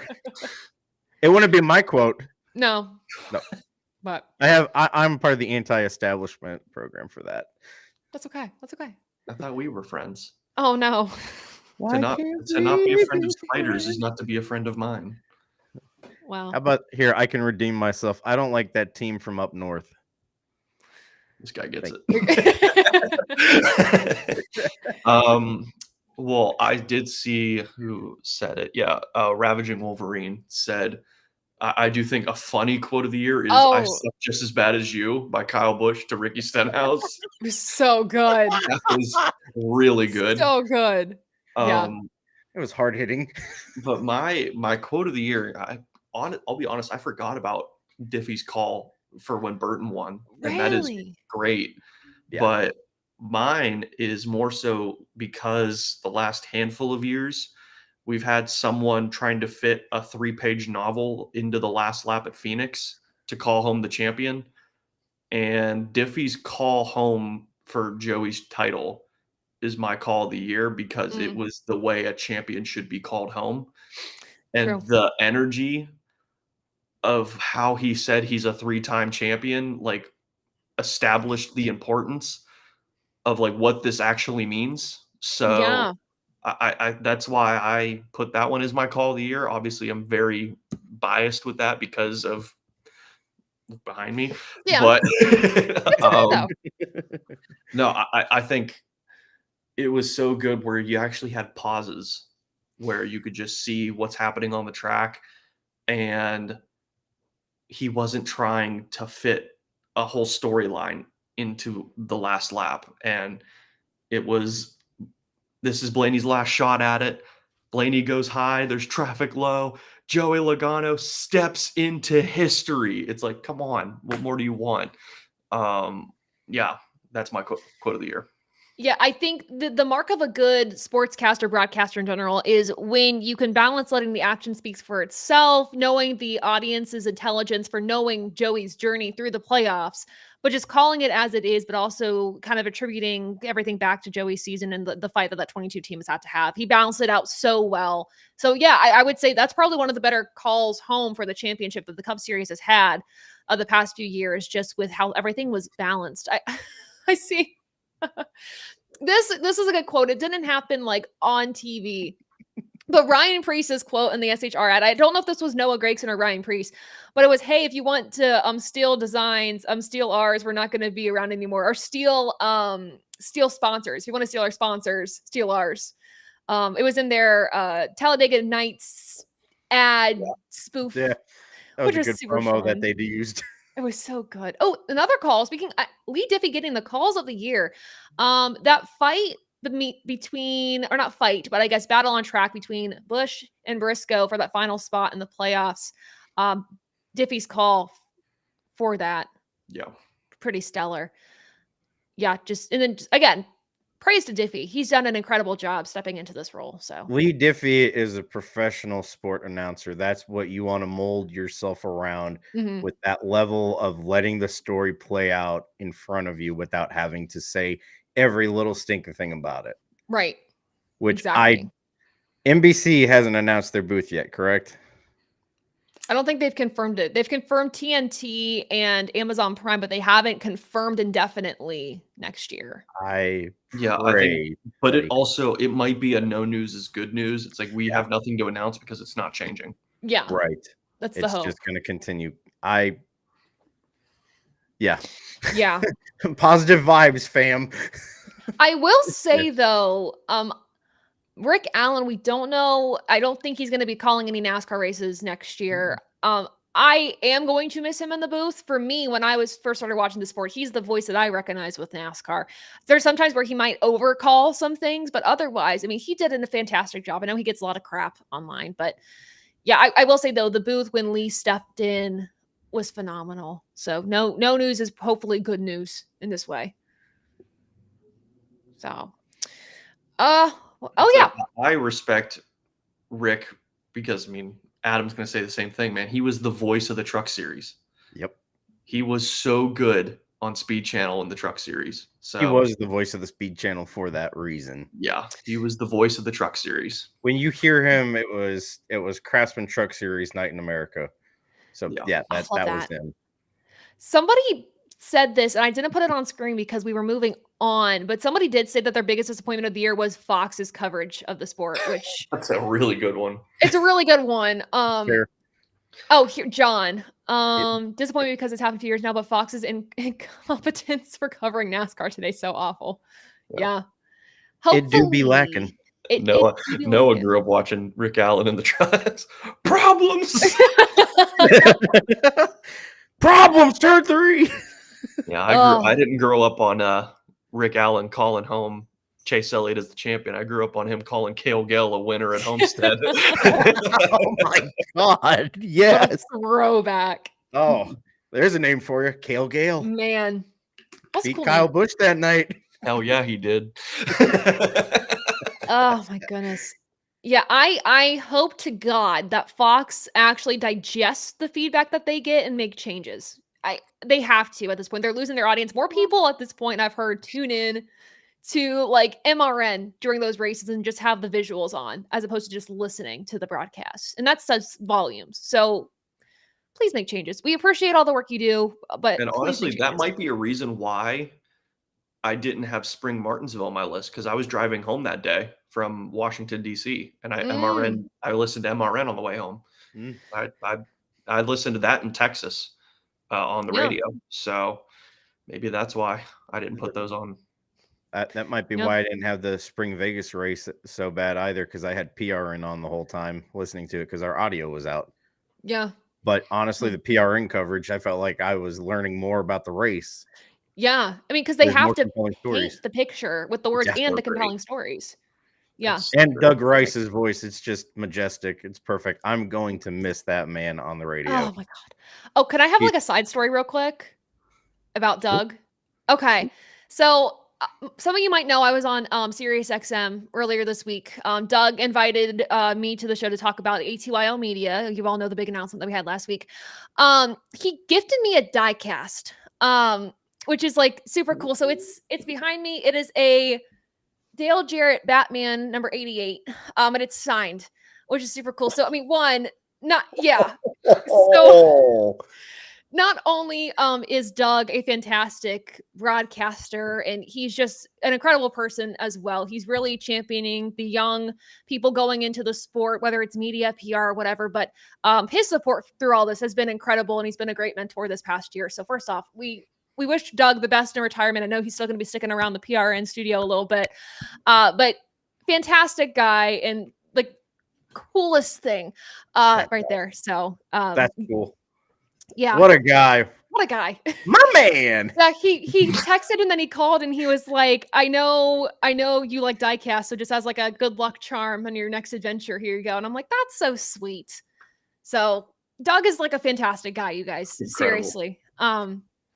It wouldn't be my quote. No. No. But I'm part of the anti-establishment program for that. that's okay. That's okay. I thought we were friends. Oh no. To not be a friend of spiders is not to be a friend of mine. Wow. How about here? I can redeem myself. I don't like that team from up north. This guy gets Thank it. Well, I did see who said it. Yeah, Ravaging Wolverine said, I do think a funny quote of the year is "I suck just as bad as you" by Kyle Busch to Ricky Stenhouse. It was so good. That was really good. So good. Yeah. It was hard hitting. But my quote of the year, I'll be honest, I forgot about Diffie's call for when Burton won, and that is Really? great. Yeah. But mine is more so because the last handful of years we've had someone trying to fit a 3-page novel into the last lap at Phoenix to call home the champion. And Diffie's call home for Joey's title is my call of the year because it was the way a champion should be called home. And True. the energy of how he said he's a 3-time champion, like, established the importance of like what this actually means. So Yeah. I that's why I put that one as my call of the year. Obviously, I'm very biased with that because of behind me. Yeah. But It's good though. no, I think it was so good where you actually had pauses where you could just see what's happening on the track. And he wasn't trying to fit a whole storyline into the last lap. And it was, this is Blaney's last shot at it. Blaney goes high. There's traffic low. Joey Logano steps into history. It's like, come on, what more do you want? Yeah, that's my quote of the year. Yeah, I think the mark of a good sportscaster, broadcaster in general, is when you can balance letting the action speak for itself, knowing the audience's intelligence for knowing Joey's journey through the playoffs, but just calling it as it is, but also kind of attributing everything back to Joey's season and the fight that 22 team has had to have. He balanced it out so well. So yeah, I would say that's probably one of the better calls home for the championship that the Cup Series has had the past few years, just with how everything was balanced. I see. This is a good quote. It didn't happen like on TV, but Ryan Priest's quote in the SHR ad. I don't know if this was Noah Gregson or Ryan Priest, but it was, "Hey, if you want to steal designs, steal ours. We're not going to be around anymore. Or steal sponsors. If you want to steal our sponsors, steal ours." It was in their Talladega Nights ad spoof. Yeah, that was a good promo that fun. they used. It was so good. Oh, another call. Speaking, Lee Diffie getting the calls of the year. That fight between, or not fight, but I guess battle on track between Busch and Briscoe for that final spot in the playoffs. Diffie's call for that. Yeah, pretty stellar. Yeah, and then again, praise to Diffie. He's done an incredible job stepping into this role. So Lee Diffie is a professional sport announcer. That's what you want to mold yourself around, with that level of letting the story play out in front of you without having to say every little stinking thing about it. Right. Which NBC hasn't announced their booth yet, correct? I don't think they've confirmed it. They've confirmed TNT and Amazon Prime, but they haven't confirmed indefinitely next year. I think, but it might be a no news is good news. It's like we have nothing to announce because it's not changing. Yeah, right. That's the hope. It's just going to continue. Yeah. Positive vibes, fam. I will say though, Rick Allen, we don't know. I don't think he's going to be calling any NASCAR races next year. I am going to miss him in the booth. For me, when I first started watching the sport, he's the voice that I recognize with NASCAR. There's sometimes where he might overcall some things, but otherwise, I mean, he did a fantastic job. I know he gets a lot of crap online, but yeah, I will say though, the booth when Lee stepped in was phenomenal. So no news is hopefully good news in this way. So, I respect Rick because, I mean, Adam's going to say the same thing, man. He was the voice of the Truck Series. Yep. He was so good on Speed Channel in the Truck Series. So he was the voice of the Speed Channel for that reason. Yeah, he was the voice of the Truck Series. When you hear him, it was Craftsman Truck Series Night in America. So that was him. Somebody said this, and I didn't put it on screen because we were moving on, but somebody did say that their biggest disappointment of the year was Fox's coverage of the sport, which that's a really good one. It's a really good one. Fair. Oh, here, John. Disappointed because it's happened a few years now, but Fox's incompetence for covering NASCAR today so awful. Yeah. It do be lacking. Noah grew up watching Rick Allen in the trucks. Problems. Problems, turn 3. Yeah, I didn't grow up on Rick Allen calling home Chase Elliott as the champion. I grew up on him calling Cale Gale a winner at Homestead. Oh my God! Yes, throwback. Oh, there's a name for you, Cale Gale. Man, beat cool Kyle Busch that night. Hell yeah, he did. Oh my goodness. Yeah, I hope to God that Fox actually digests the feedback that they get and make changes. They have to at this point. They're losing their audience. More people at this point I've heard tune in to like MRN during those races and just have the visuals on as opposed to just listening to the broadcast. And that says volumes. So please make changes. We appreciate all the work you do, but honestly, that might be a reason why I didn't have Spring Martinsville on my list, because I was driving home that day from Washington, D.C. and I listened to MRN on the way home. I listened to that in Texas on the radio. So maybe that's why I didn't put those on. That might be why I didn't have the Spring Vegas race so bad either, because I had PRN on the whole time listening to it because our audio was out. Yeah. But honestly, the PRN coverage, I felt like I was learning more about the race. Yeah. I mean, because they There's have more to compelling stories. paint the picture with the words Yes, and the they're great. compelling stories. Yeah. And Doug Rice's voice, it's just majestic. It's perfect. I'm going to miss that man on the radio. Oh my God. Oh, can I have like a side story real quick about Doug? Okay. So some of you might know I was on Sirius XM earlier this week. Doug invited me to the show to talk about ATYL Media. You all know the big announcement that we had last week. He gifted me a die cast, which is like super cool. So it's behind me. It is a Dale Jarrett Batman number 88. And it's signed, which is super cool. So I mean, so not only is Doug a fantastic broadcaster, and he's just an incredible person as well. He's really championing the young people going into the sport, whether it's media, PR, whatever. But his support through all this has been incredible, and he's been a great mentor this past year. So first off, we wish Doug the best in retirement. I know he's still going to be sticking around the PRN studio a little bit, but fantastic guy and like coolest thing right there. So that's cool. Yeah. What a guy. What a guy. My man. Yeah, he texted and then he called and he was like, I know you like diecast, so just as like a good luck charm on your next adventure, here you go. And I'm like, that's so sweet. So Doug is like a fantastic guy, you guys. Incredible. Seriously.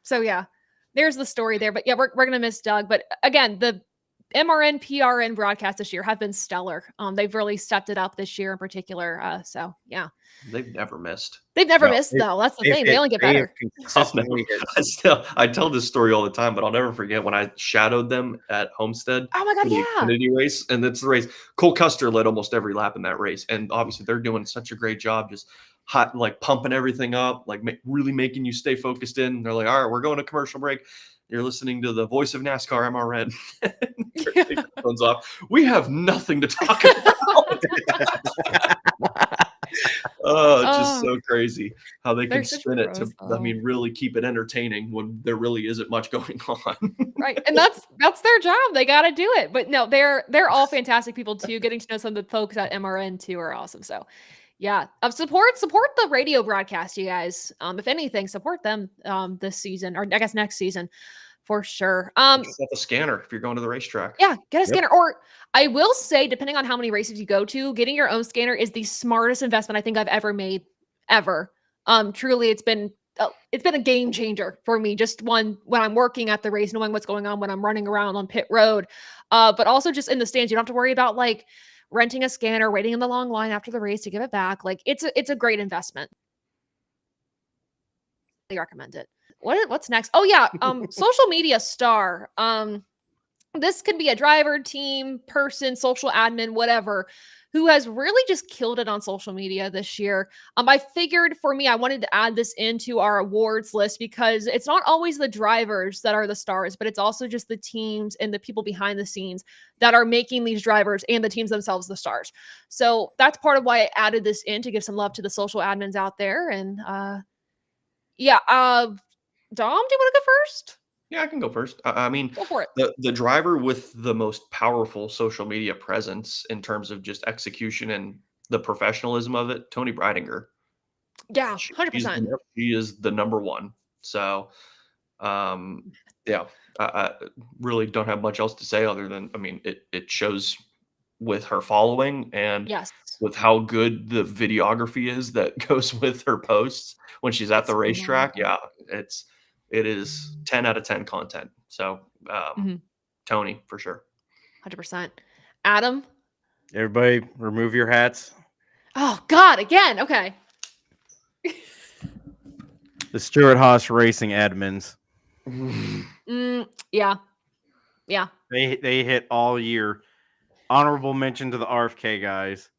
So yeah, there's the story there. But yeah, we're gonna miss Doug. But again, the MRN, PRN broadcasts this year have been stellar. They've really stepped it up this year in particular. So yeah. They've never missed. They've never missed though. That's the thing. They only get better. I tell this story all the time, but I'll never forget when I shadowed them at Homestead. Oh my God, for the yeah. Xfinity race, and it's the race. Cole Custer led almost every lap in that race, and obviously they're doing such a great job, just hot, like pumping everything up, like really making you stay focused in. They're like, all right, we're going to commercial break. You're listening to the voice of NASCAR, MRN. Take the phones off. We have nothing to talk about. It's just so crazy how they can spin it to, I mean, really keep it entertaining when there really isn't much going on. Right. And that's their job. They got to do it. But no, they're all fantastic people too. Getting to know some of the folks at MRN too are awesome. So yeah, support the radio broadcast, you guys. If anything, support them this season, or I guess next season for sure. Get a scanner if you're going to the racetrack. Yeah, get a scanner. Or I will say, depending on how many races you go to, getting your own scanner is the smartest investment I think I've ever made, ever. Truly, it's been a game changer for me. Just when I'm working at the race, knowing what's going on when I'm running around on pit road, but also just in the stands, you don't have to worry about like renting a scanner, waiting in the long line after the race to give it back. Like it's a great investment. I recommend it. What's next? Oh yeah, social media star. This could be a driver, team, person, social admin, whatever, who has really just killed it on social media this year. I figured for me, I wanted to add this into our awards list because it's not always the drivers that are the stars, but it's also just the teams and the people behind the scenes that are making these drivers and the teams themselves the stars. So that's part of why I added this in, to give some love to the social admins out there. And yeah, Dom, do you want to go first? Yeah, I can go first. I mean, go for it. The driver with the most powerful social media presence in terms of just execution and the professionalism of it, Tony Breidinger. Yeah, 100%. She is the number one. So, yeah, I really don't have much else to say other than, I mean, it shows with her following and with how good the videography is that goes with her posts when she's at the racetrack. Yeah, it is 10 out of 10 content. So Tony, for sure. 100%. Adam? Everybody remove your hats. Oh, God, again. Okay. The Stewart Haas Racing admins. Yeah. Yeah. They hit all year. Honorable mention to the RFK guys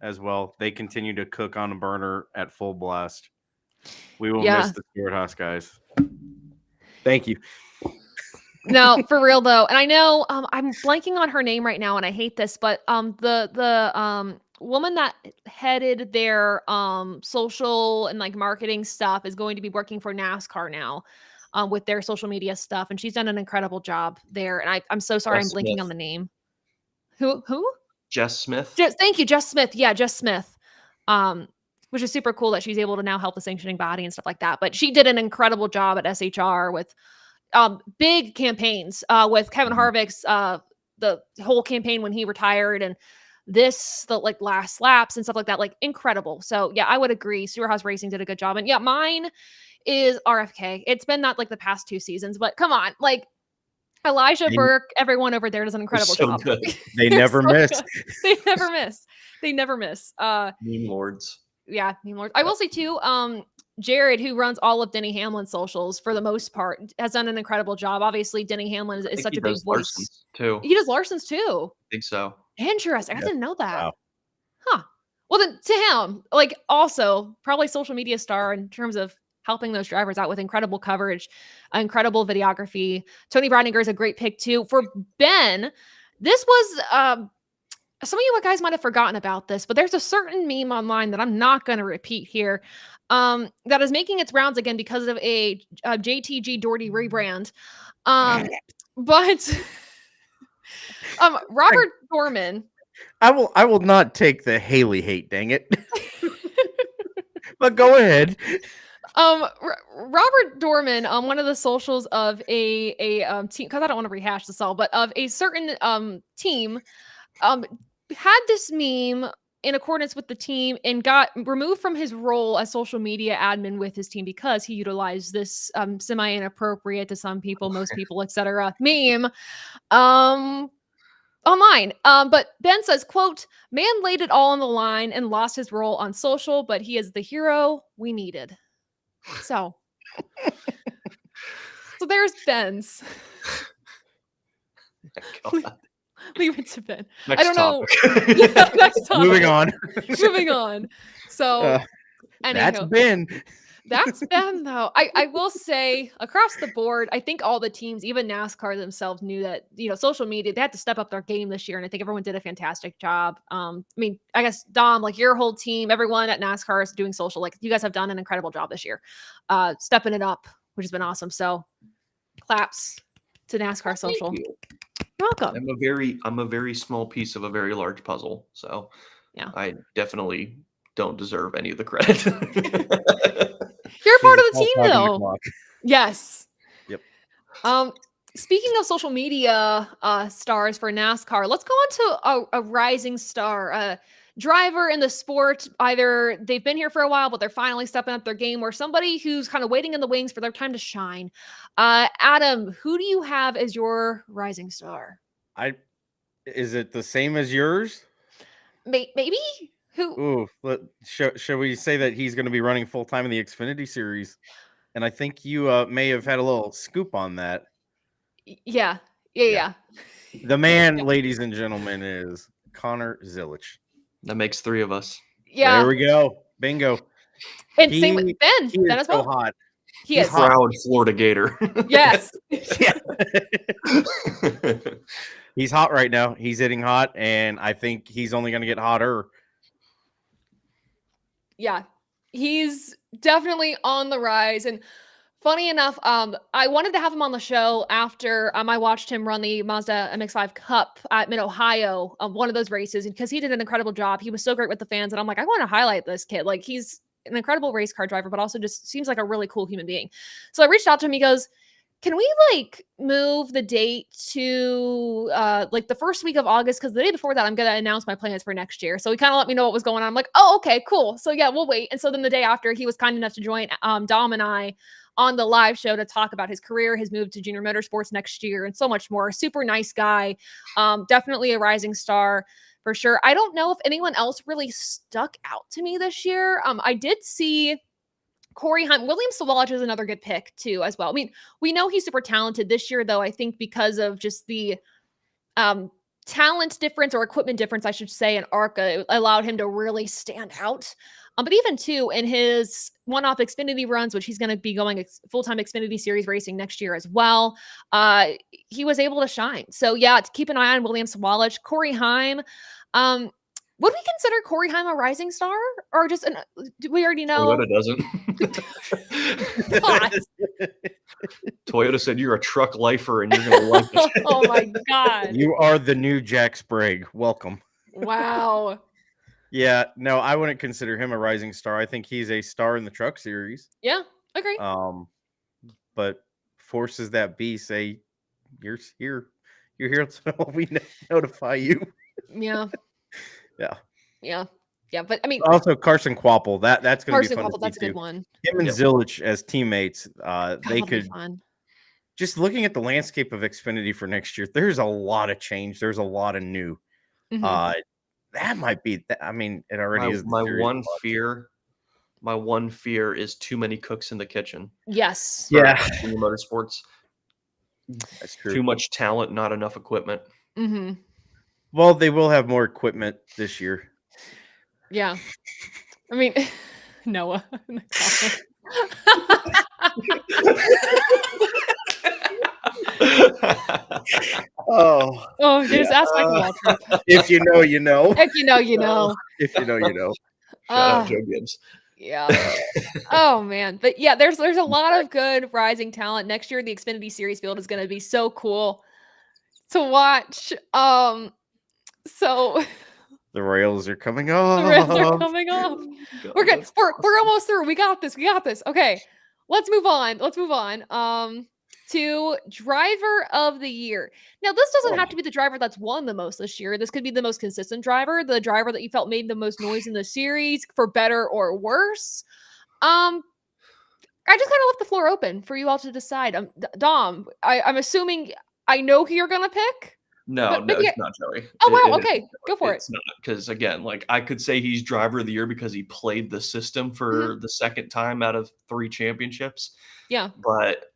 as well. They continue to cook on a burner at full blast. We will miss the Stewart Haas guys. Thank you. No, for real though. And I know I'm blanking on her name right now and I hate this, but the woman that headed their social and like marketing stuff is going to be working for NASCAR now with their social media stuff, and she's done an incredible job there. And I'm so sorry I'm blanking on the name. Who? Jess Smith. Thank you, Jess Smith. Yeah, Jess Smith. which is super cool that she's able to now help the sanctioning body and stuff like that. But she did an incredible job at SHR with big campaigns with Kevin Harvick's the whole campaign when he retired, and the like last laps and stuff like that, like incredible. So yeah, I would agree. Superhouse Racing did a good job. And yeah, mine is RFK. It's been not like the past 2 seasons, but come on, like Elijah Burke, everyone over there does an incredible job. Good. They never miss. They never miss. They never miss. Meme lords. Yeah, meme lords. I will say too, Jared, who runs all of Denny Hamlin's socials for the most part, has done an incredible job. Obviously, Denny Hamlin is such a big voice. Larson's too. He does Larson's too. I think so. Interesting. I didn't know that. Wow. Huh. Well, then to him, like also probably social media star in terms of helping those drivers out with incredible coverage, incredible videography. Tony Breidinger is a great pick too. For Ben, this was some of you guys might have forgotten about this, but there's a certain meme online that I'm not going to repeat here that is making its rounds again because of a JTG Doherty rebrand. But Robert Dorman. I will not take the Haley hate, dang it. But go ahead. Robert Dorman on one of the socials of a team, because I don't want to rehash this all, but of a certain team had this meme in accordance with the team and got removed from his role as social media admin with his team because he utilized this semi-inappropriate to some people, most people, etc. meme online. But Ben says, quote, "Man laid it all on the line and lost his role on social, but he is the hero we needed." So there's Ben's. Leave it to Ben. Next I don't topic. know. Yeah, next topic. Moving on. Moving on. So that's Ben. That's Ben, though. I will say across the board, I think all the teams, even NASCAR themselves, knew that, social media, they had to step up their game this year. And I think everyone did a fantastic job. I mean, I guess, Dom, like your whole team, everyone at NASCAR is doing social. Like you guys have done an incredible job this year, stepping it up, which has been awesome. So claps to NASCAR social. You're welcome. I'm a very small piece of a very large puzzle. So yeah, I definitely don't deserve any of the credit. You're part of the team, though. Yes. Yep. Speaking of social media stars for NASCAR, let's go on to a rising star, a driver in the sport. Either they've been here for a while, but they're finally stepping up their game, or somebody who's kind of waiting in the wings for their time to shine. Adam, who do you have as your rising star? Is it the same as yours? Maybe. Who? Ooh, shall we say that he's going to be running full time in the Xfinity Series? And I think you may have had a little scoop on that. Yeah. The man, ladies and gentlemen, is Connor Zilich. That makes 3 of us. Yeah. There we go. Bingo. And same with Ben. He Ben is as well. so hot. He's proud Florida Gator. Yes. Yeah. He's hot right now. He's hitting hot, and I think he's only going to get hotter. Yeah, he's definitely on the rise. And funny enough, I wanted to have him on the show after I watched him run the Mazda MX-5 Cup at Mid-Ohio, one of those races, because he did an incredible job. He was so great with the fans, and I'm like, I want to highlight this kid. Like, he's an incredible race car driver, but also just seems like a really cool human being. So I reached out to him. He goes, can we move the date to the first week of August? Because the day before that, I'm going to announce my plans for next year. So he kind of let me know what was going on. I'm like, oh, okay, cool. So yeah, we'll wait. And so then the day after, he was kind enough to join Dom and I on the live show to talk about his career, his move to Junior Motorsports next year, and so much more. Super nice guy. Definitely a rising star for sure. I don't know if anyone else really stuck out to me this year. I did see Corey Hunt. William Sawalich is another good pick too, as well. I mean, we know he's super talented this year, though. I think because of just the talent difference, or equipment difference, I should say, in ARCA, it allowed him to really stand out. But even too, in his one-off Xfinity runs, which he's going to be going full-time Xfinity Series racing next year as well, he was able to shine. So yeah, to keep an eye on William Sawalich. Corey Heim. Would we consider Corey Heim a rising star, or just do we already know? Toyota doesn't. Toyota said you're a truck lifer and you're going to like it. Oh my God. You are the new Jack Sprague. Welcome. Wow. Yeah, no, I wouldn't consider him a rising star. I think he's a star in the truck series. Yeah, agree. But forces that be say you're here. You're here to we notify you. Yeah, Yeah. yeah, yeah. But I mean, Also, Carson Quapple. That's going to be Carson fun to Waffle, see that's a good too. one. Him and Yep. Zilich as teammates. God, They that'll be could fun. just looking at the landscape of Xfinity for next year. There's a lot of change. There's a lot of new. Mhm. That might be. I mean, it already is the My series. one fear is too many cooks in the kitchen. Yes. For Yeah, Junior Motorsports. that's true. Too much talent, not enough equipment. Mm-hmm. Well, they will have more equipment this year. Yeah. I mean, Noah in the comments. Oh, Oh, you just ask Michael Waltrip. if you know, you know. If you know, you know. If you know, you know. Shout out Ah, Joe Gibbs. yeah. Oh man. But yeah, there's a lot of good rising talent. Next year, the Xfinity Series field is gonna be so cool to watch. So The rails are coming the rails are off. coming off. God, We're good. that's We're almost through. We got this. We got this. Okay. Let's move on. To driver of the year. Now, this doesn't have to be the driver that's won the most this year. This could be the most consistent driver, the driver that you felt made the most noise in the series, for better or worse. Um, I just kind of left the floor open for you all to decide. Dom, I'm assuming I know who you're gonna pick, No, but no, maybe. it's not Joey. Oh wow. It Okay, isn't go Joey. for it. It's not because again, like I could say he's driver of the year because he played the system for the second time out of 3 championships, Yeah. but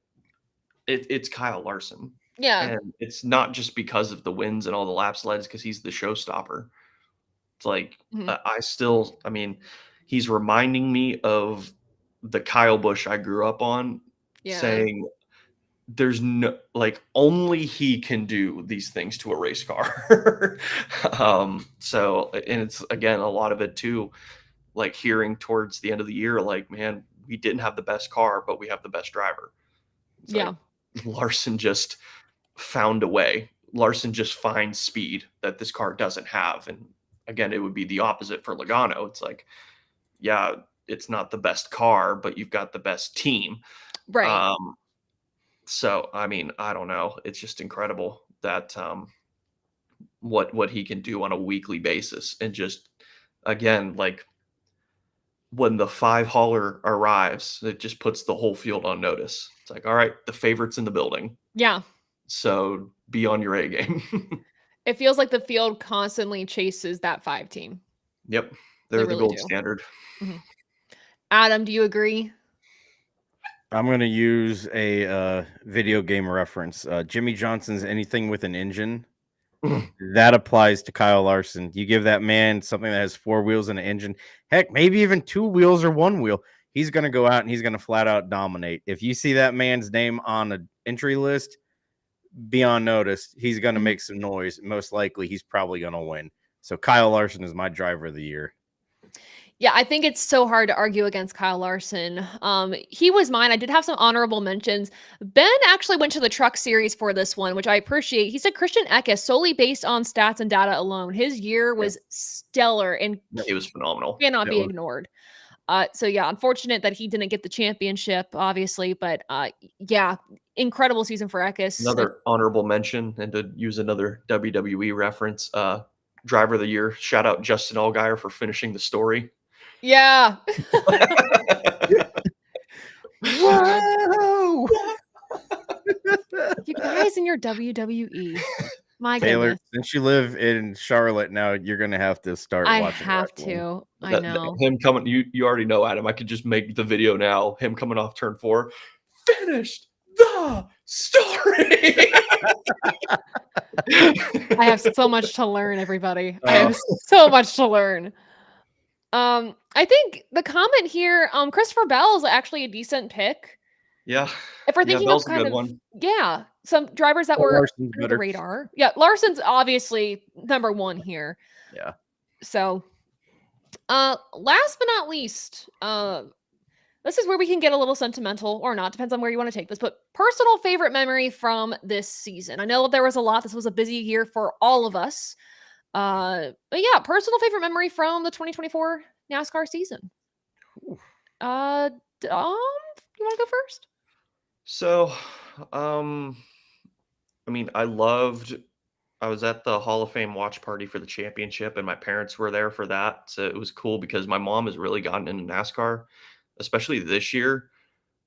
it's Kyle Larson, Yeah. and it's not just because of the wins and all the laps led, because he's the showstopper. It's like Mhm. I mean, he's reminding me of the Kyle Busch I grew up on, Yeah. saying there's no like only he can do these things to a race car. So and it's again a lot of it too, like hearing towards the end of the year, like, man, we didn't have the best car, but we have the best driver. It's Yeah. like Larson just found a way. Larson just finds speed that this car doesn't have. And again, it would be the opposite for Logano. It's like, yeah, it's not the best car, but you've got the best team. Right. So I mean, I don't know. It's just incredible that what he can do on a weekly basis, and just again, like when the 5 hauler arrives, it just puts the whole field on notice. It's like, all right, the favorite's in the building, Yeah. so be on your A game. It feels like the field constantly chases that 5 team. Yep, They they're the really gold do. standard. Mhm. Adam, do you agree? I'm going to use a video game reference. Jimmy Johnson's Anything with an Engine. That applies to Kyle Larson. You give that man something that has 4 wheels and an engine, heck, maybe even 2 wheels or 1 wheel. He's going to go out and he's going to flat out dominate. If you see that man's name on an entry list, be on notice. He's going to make some noise. Most likely, he's probably going to win. So Kyle Larson is my driver of the year. Yeah, I think it's so hard to argue against Kyle Larson. He was mine. I did have some honorable mentions. Ben actually went to the truck series for this one, which I appreciate. He said Christian Eckes, solely based on stats and data alone. His year was stellar and He was phenomenal. cannot be ignored. So yeah, unfortunate that he didn't get the championship, obviously, but yeah, incredible season for Eckes. Another honorable mention, and to use another WWE reference, driver of the year, shout out Justin Allgaier for finishing the story. Yeah. Whoa! You guys in your WWE. My Taylor, goodness. since you live in Charlotte now, you're going to have to start I watching have wrestling. to. I know. Him coming, you already know, Adam. I could just make the video now. Him coming off turn 4, finished the story. I have so much to learn, everybody. I have so much to learn. I think the comment here, Christopher Bell is actually a decent pick. Yeah. If we're Yeah, thinking Bell's of a kind good of one. yeah, some drivers that Well, were Larson's under the better. radar. Yeah, Larson's obviously number 1 here. Yeah. So, last but not least, this is where we can get a little sentimental or not, depends on where you want to take this, but personal favorite memory from this season. I know there was a lot. This was a busy year for all of us. But yeah, personal favorite memory from the 2024 NASCAR season. Ooh. You want to go first? So, I mean, I was at the Hall of Fame watch party for the championship, and my parents were there for that. So it was cool because my mom has really gotten into NASCAR, especially this year,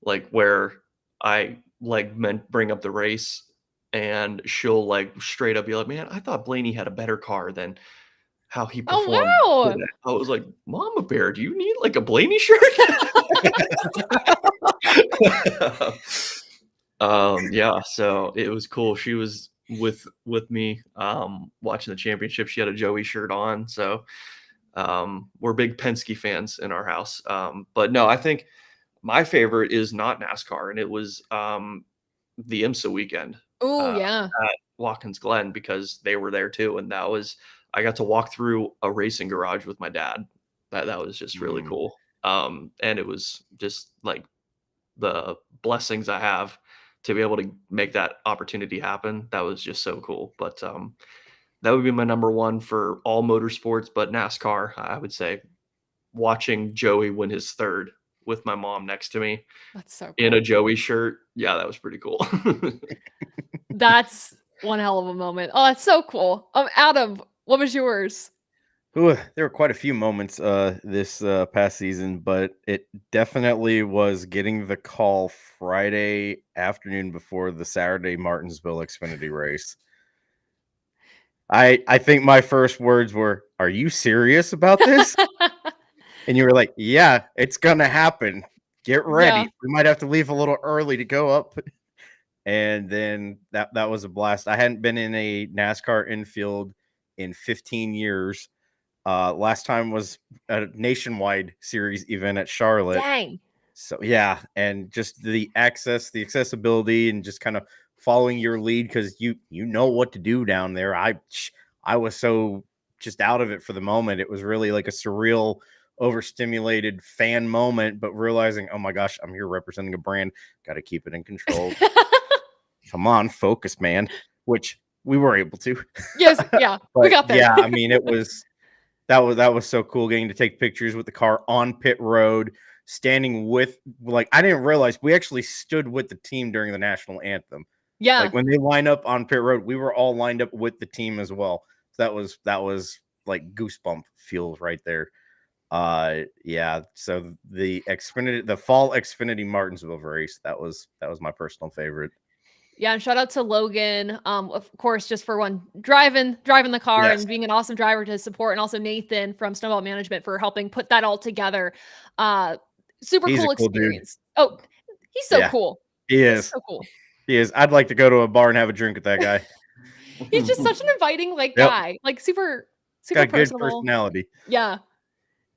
like where I like bring up the race and she'll like straight up be like, "Man, I thought Blaney had a better car than how he performed Oh today." I was like, "Mama Bear, do you need like a Blaney shirt?" Yeah, so it was cool. She was with me watching the championship. She had a Joey shirt on, so we're big Penske fans in our house. But no, I think my favorite is not NASCAR, and it was the IMSA weekend wow! Oh uh, yeah, at Watkins Glen because they were there too, and that was I got to walk through a racing garage with my dad. That was just really Mm. cool. And it was just like the blessings I have to be able to make that opportunity happen. That was just so cool. But that would be my number one for all motorsports, but NASCAR, I would say watching Joey win his third with my mom next to me that's so in a cool. Joey shirt. Yeah, that was pretty cool. That's one hell of a moment. Oh, that's so cool. Adam, what was yours? Ooh, there were quite a few moments this past season, but it definitely was getting the call Friday afternoon before the Saturday Martinsville Xfinity race. I think my first words were, "Are you serious about this?" And you were like, "Yeah, it's gonna happen. Get Yeah. ready. We might have to leave a little early to go up." And then that was a blast. I hadn't been in a NASCAR infield in 15 years. Last time was a nationwide series event at Charlotte. Dang. So yeah, and just the accessibility, and just kind of following your lead because you know what to do down there. I was so just out of it for the moment. It was really like a surreal, overstimulated fan moment, but realizing, oh my gosh, I'm here representing a brand. Got to keep it in control. Come on, focus, man. Which we were able to. Yes, yeah, we But got there. yeah, I mean, that was so cool getting to take pictures with the car on pit road, standing with, like, I didn't realize we actually stood with the team during the national anthem. Yeah. Like when they line up on pit road, we were all lined up with the team as well. So that was like goosebump feels right there. Yeah. So the fall Xfinity Martinsville race, that was my personal favorite. Yeah, and shout out to Logan, of course, just for driving the car Yes. and being an awesome driver to support, and also Nathan from Snowball Management for helping put that all together. Uh, Super He's a cool cool dude. experience. Oh, he's so Yeah, cool. he He's is. so cool. He is. I'd like to go to a bar and have a drink with that guy. He's just such an inviting, like, Yep. guy, like, super super Got good personable. personality. Yeah.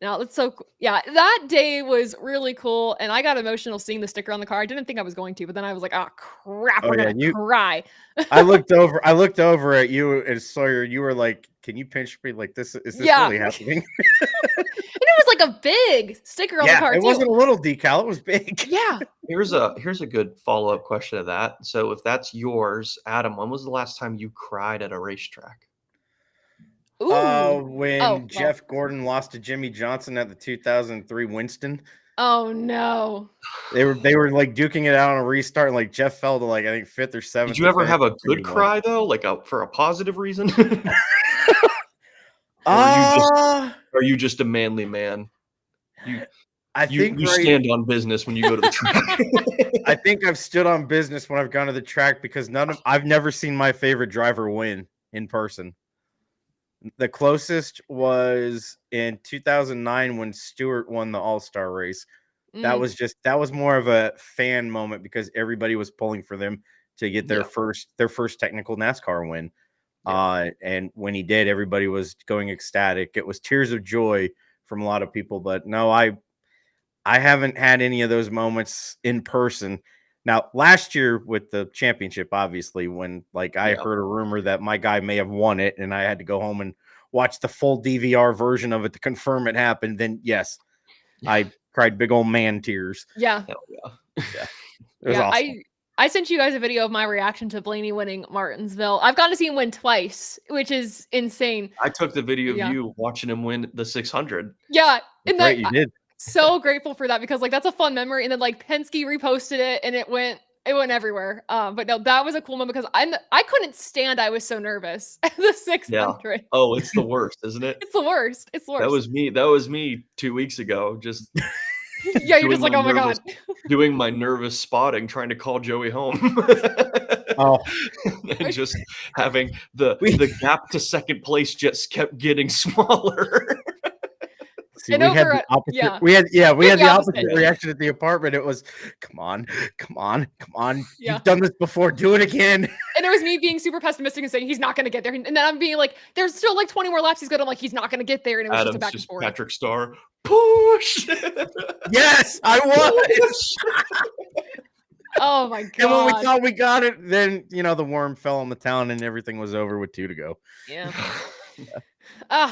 No, that's so cool. Yeah, that day was really cool, and I got emotional seeing the sticker on the car. I didn't think I was going to, but then I was like, "Oh, crap, Oh we're yeah, gonna cry." I looked over at you and Sawyer. You were like, "Can you pinch me? Like this? Is this Yeah. really happening?" And it was like a big sticker on the Yeah, car it too. wasn't a little decal; it was big. Yeah. Here's a good follow-up question to that. So if that's yours, Adam, when was the last time you cried at a racetrack? Ooh. Oh, When well. Jeff Gordon lost to Jimmy Johnson at the 2003 Winston, Oh, no. they were like duking it out on a restart, and like Jeff fell to like I think fifth or Did seventh you to ever finish have a the good finish line. cry though, like for a positive reason? Or Uh are you just a manly man? You I you think you right. stand on business when you go to the track. I think I've stood on business when I've gone to the track because I've never seen my favorite driver win in person. The closest was in 2009 when Stewart won the All-Star race. Mm, That was more of a fan moment because everybody was pulling for them to get their Yeah, first technical NASCAR win. yeah. And when he did, everybody was going ecstatic. It was tears of joy from a lot of people, but no, I haven't had any of those moments in person. Now, last year with the championship, obviously, when like I Yeah. heard a rumor that my guy may have won it, and I had to go home and watch the full DVR version of it to confirm it happened, then yes, I cried big old man tears. yeah. Hell yeah. Yeah, it was Yeah, awesome. I sent you guys a video of my reaction to Blaney winning Martinsville. I've gotten to see him win twice, which is insane. I took the video of Yeah. you watching him win the 600. Yeah, and Great, you did. so grateful for that because like that's a fun memory. And then like Penske reposted it and it went everywhere. But no, that was a cool moment because I couldn't stand. I was so nervous at the 600. Oh, it's the worst, isn't it? It's the worst. It's the worst. That was me 2 weeks ago. Just yeah, you're just like, oh my god, doing my nervous spotting, trying to call Joey home. Oh, and just having the gap to second place just kept getting smaller. See, we had the opposite. Yeah. We had the opposite Yeah. reaction at the apartment. It was, come on. Yeah. You've done this before. Do it again. And it was me being super pessimistic and saying he's not going to get there. And then I'm being like, there's still like 20 more laps he's good. I'm like, he's not going to get there. And it was Adam's just a back and forth. Patrick Starr, push. Yes, I was. Oh my god. And when we thought we got it, then the worm fell on the town and everything was over with 2 to go. Yeah.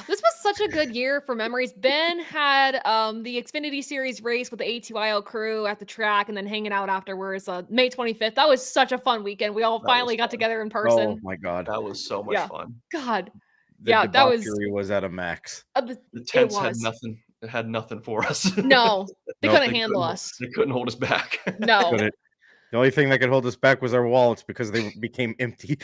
This was such a good year for memories. Ben had the Xfinity Series race with the ATYL crew at the track and then hanging out afterwards. May 25th. That was such a fun weekend. We all finally got together in person. Oh my god, that was so much fun. God. The debauchery was at a max. The tents had nothing for us. No, they couldn't handle us. They couldn't hold us back. No. The only thing that could hold us back was our wallets because they became empty.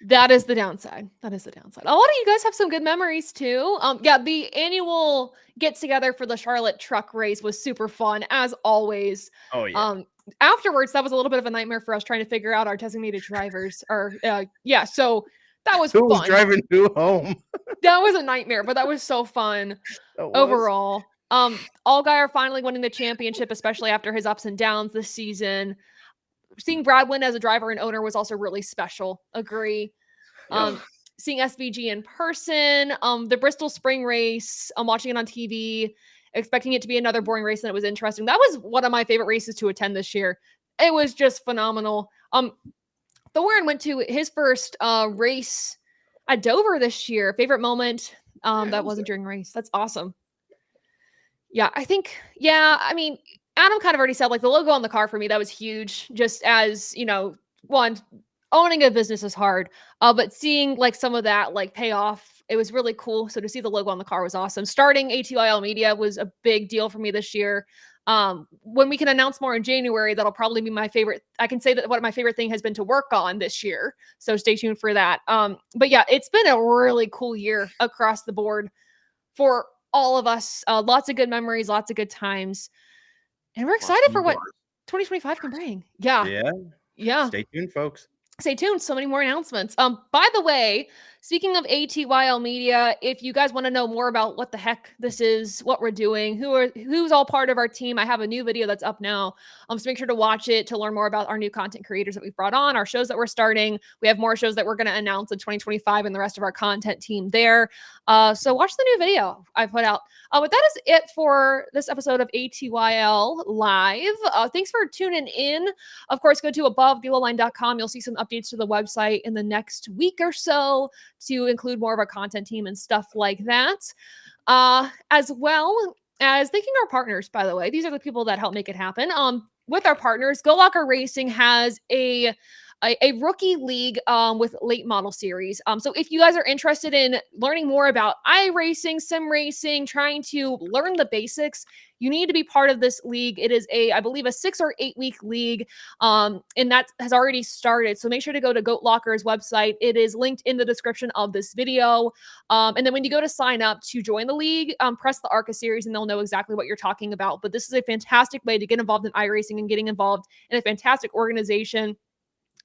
That is the downside. A lot of you guys have some good memories too. The annual get together for the Charlotte truck race was super fun as always. Oh yeah. Afterwards, that was a little bit of a nightmare for us trying to figure out our designated drivers. So that was Who fun. was driving who home? That was a nightmare, but that was so fun overall. All Guy are finally winning the championship, especially after his ups and downs this season. Seeing Brad win as a driver and owner was also really special. Agree. Seeing SVG in person, the Bristol Spring Race, watching it on TV, expecting it to be another boring race, and it was interesting. That was one of my favorite races to attend this year. It was just phenomenal. The Warren went to his first race at Dover this year. Favorite moment that wasn't during a race. That's awesome. Yeah, I mean, Adam kind of already said, like, the logo on the car for me, that was huge. Just as, one, owning a business is hard, but seeing, like, some of that, like, pay off, it was really cool. So to see the logo on the car was awesome. Starting ATYL Media was a big deal for me this year. When we can announce more in January, that'll probably be my favorite. I can say that what my favorite thing has been to work on this year. So stay tuned for that. But yeah, it's been a really cool year across the board for all of us. Lots of good memories, lots of good times. And we're excited for what 2025 can bring. Yeah. Stay tuned, folks. Stay tuned. So many more announcements. By the way, speaking of ATYL Media, if you guys want to know more about what the heck this is, what we're doing, who's all part of our team, I have a new video that's up now. So make sure to watch it to learn more about our new content creators that we've brought on, our shows that we're starting. We have more shows that we're going to announce in 2025 and the rest of our content team there. So watch the new video I put out. But that is it for this episode of ATYL Live. Thanks for tuning in. Of course, go to abovethelowline.com. You'll see some updates to the website in the next week or so to include more of our content team and stuff like that. As well as thanking our partners, by the way. These are the people that help make it happen. With our partners, Go Locker Racing has a rookie league with late model series. So if you guys are interested in learning more about iRacing, sim racing, trying to learn the basics, you need to be part of this league. It is I believe a 6 or 8 week league. And that has already started. So make sure to go to Goat Locker's website. It is linked in the description of this video. And then when you go to sign up to join the league, press the ARCA series and they'll know exactly what you're talking about. But this is a fantastic way to get involved in iRacing and getting involved in a fantastic organization.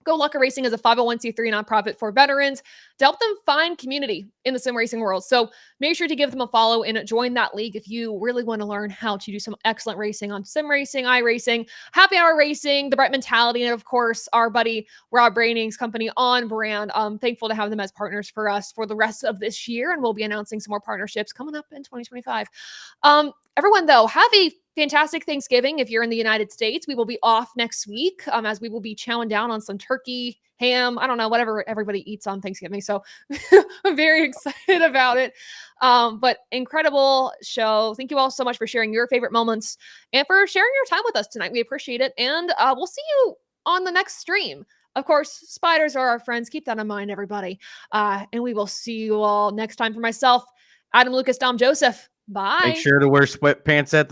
Go Locker Racing is a 501c3 nonprofit for veterans to help them find community in the sim racing world. So make sure to give them a follow and join that league if you really want to learn how to do some excellent racing on sim racing, iRacing, happy hour racing, the Bright Mentality, and of course, our buddy Rob Braining's company On Brand. Thankful to have them as partners for us for the rest of this year. And we'll be announcing some more partnerships coming up in 2025. Everyone, though, have a fantastic Thanksgiving. If you're in the United States, we will be off next week as we will be chowing down on some turkey, ham, I don't know, whatever everybody eats on Thanksgiving. So I'm very excited about it. But incredible show. Thank you all so much for sharing your favorite moments and for sharing your time with us tonight. We appreciate it. And we'll see you on the next stream. Of course, spiders are our friends. Keep that in mind, everybody. And we will see you all next time. For myself, Adam, Lucas, Dom, Joseph. Bye. Make sure to wear sweatpants at the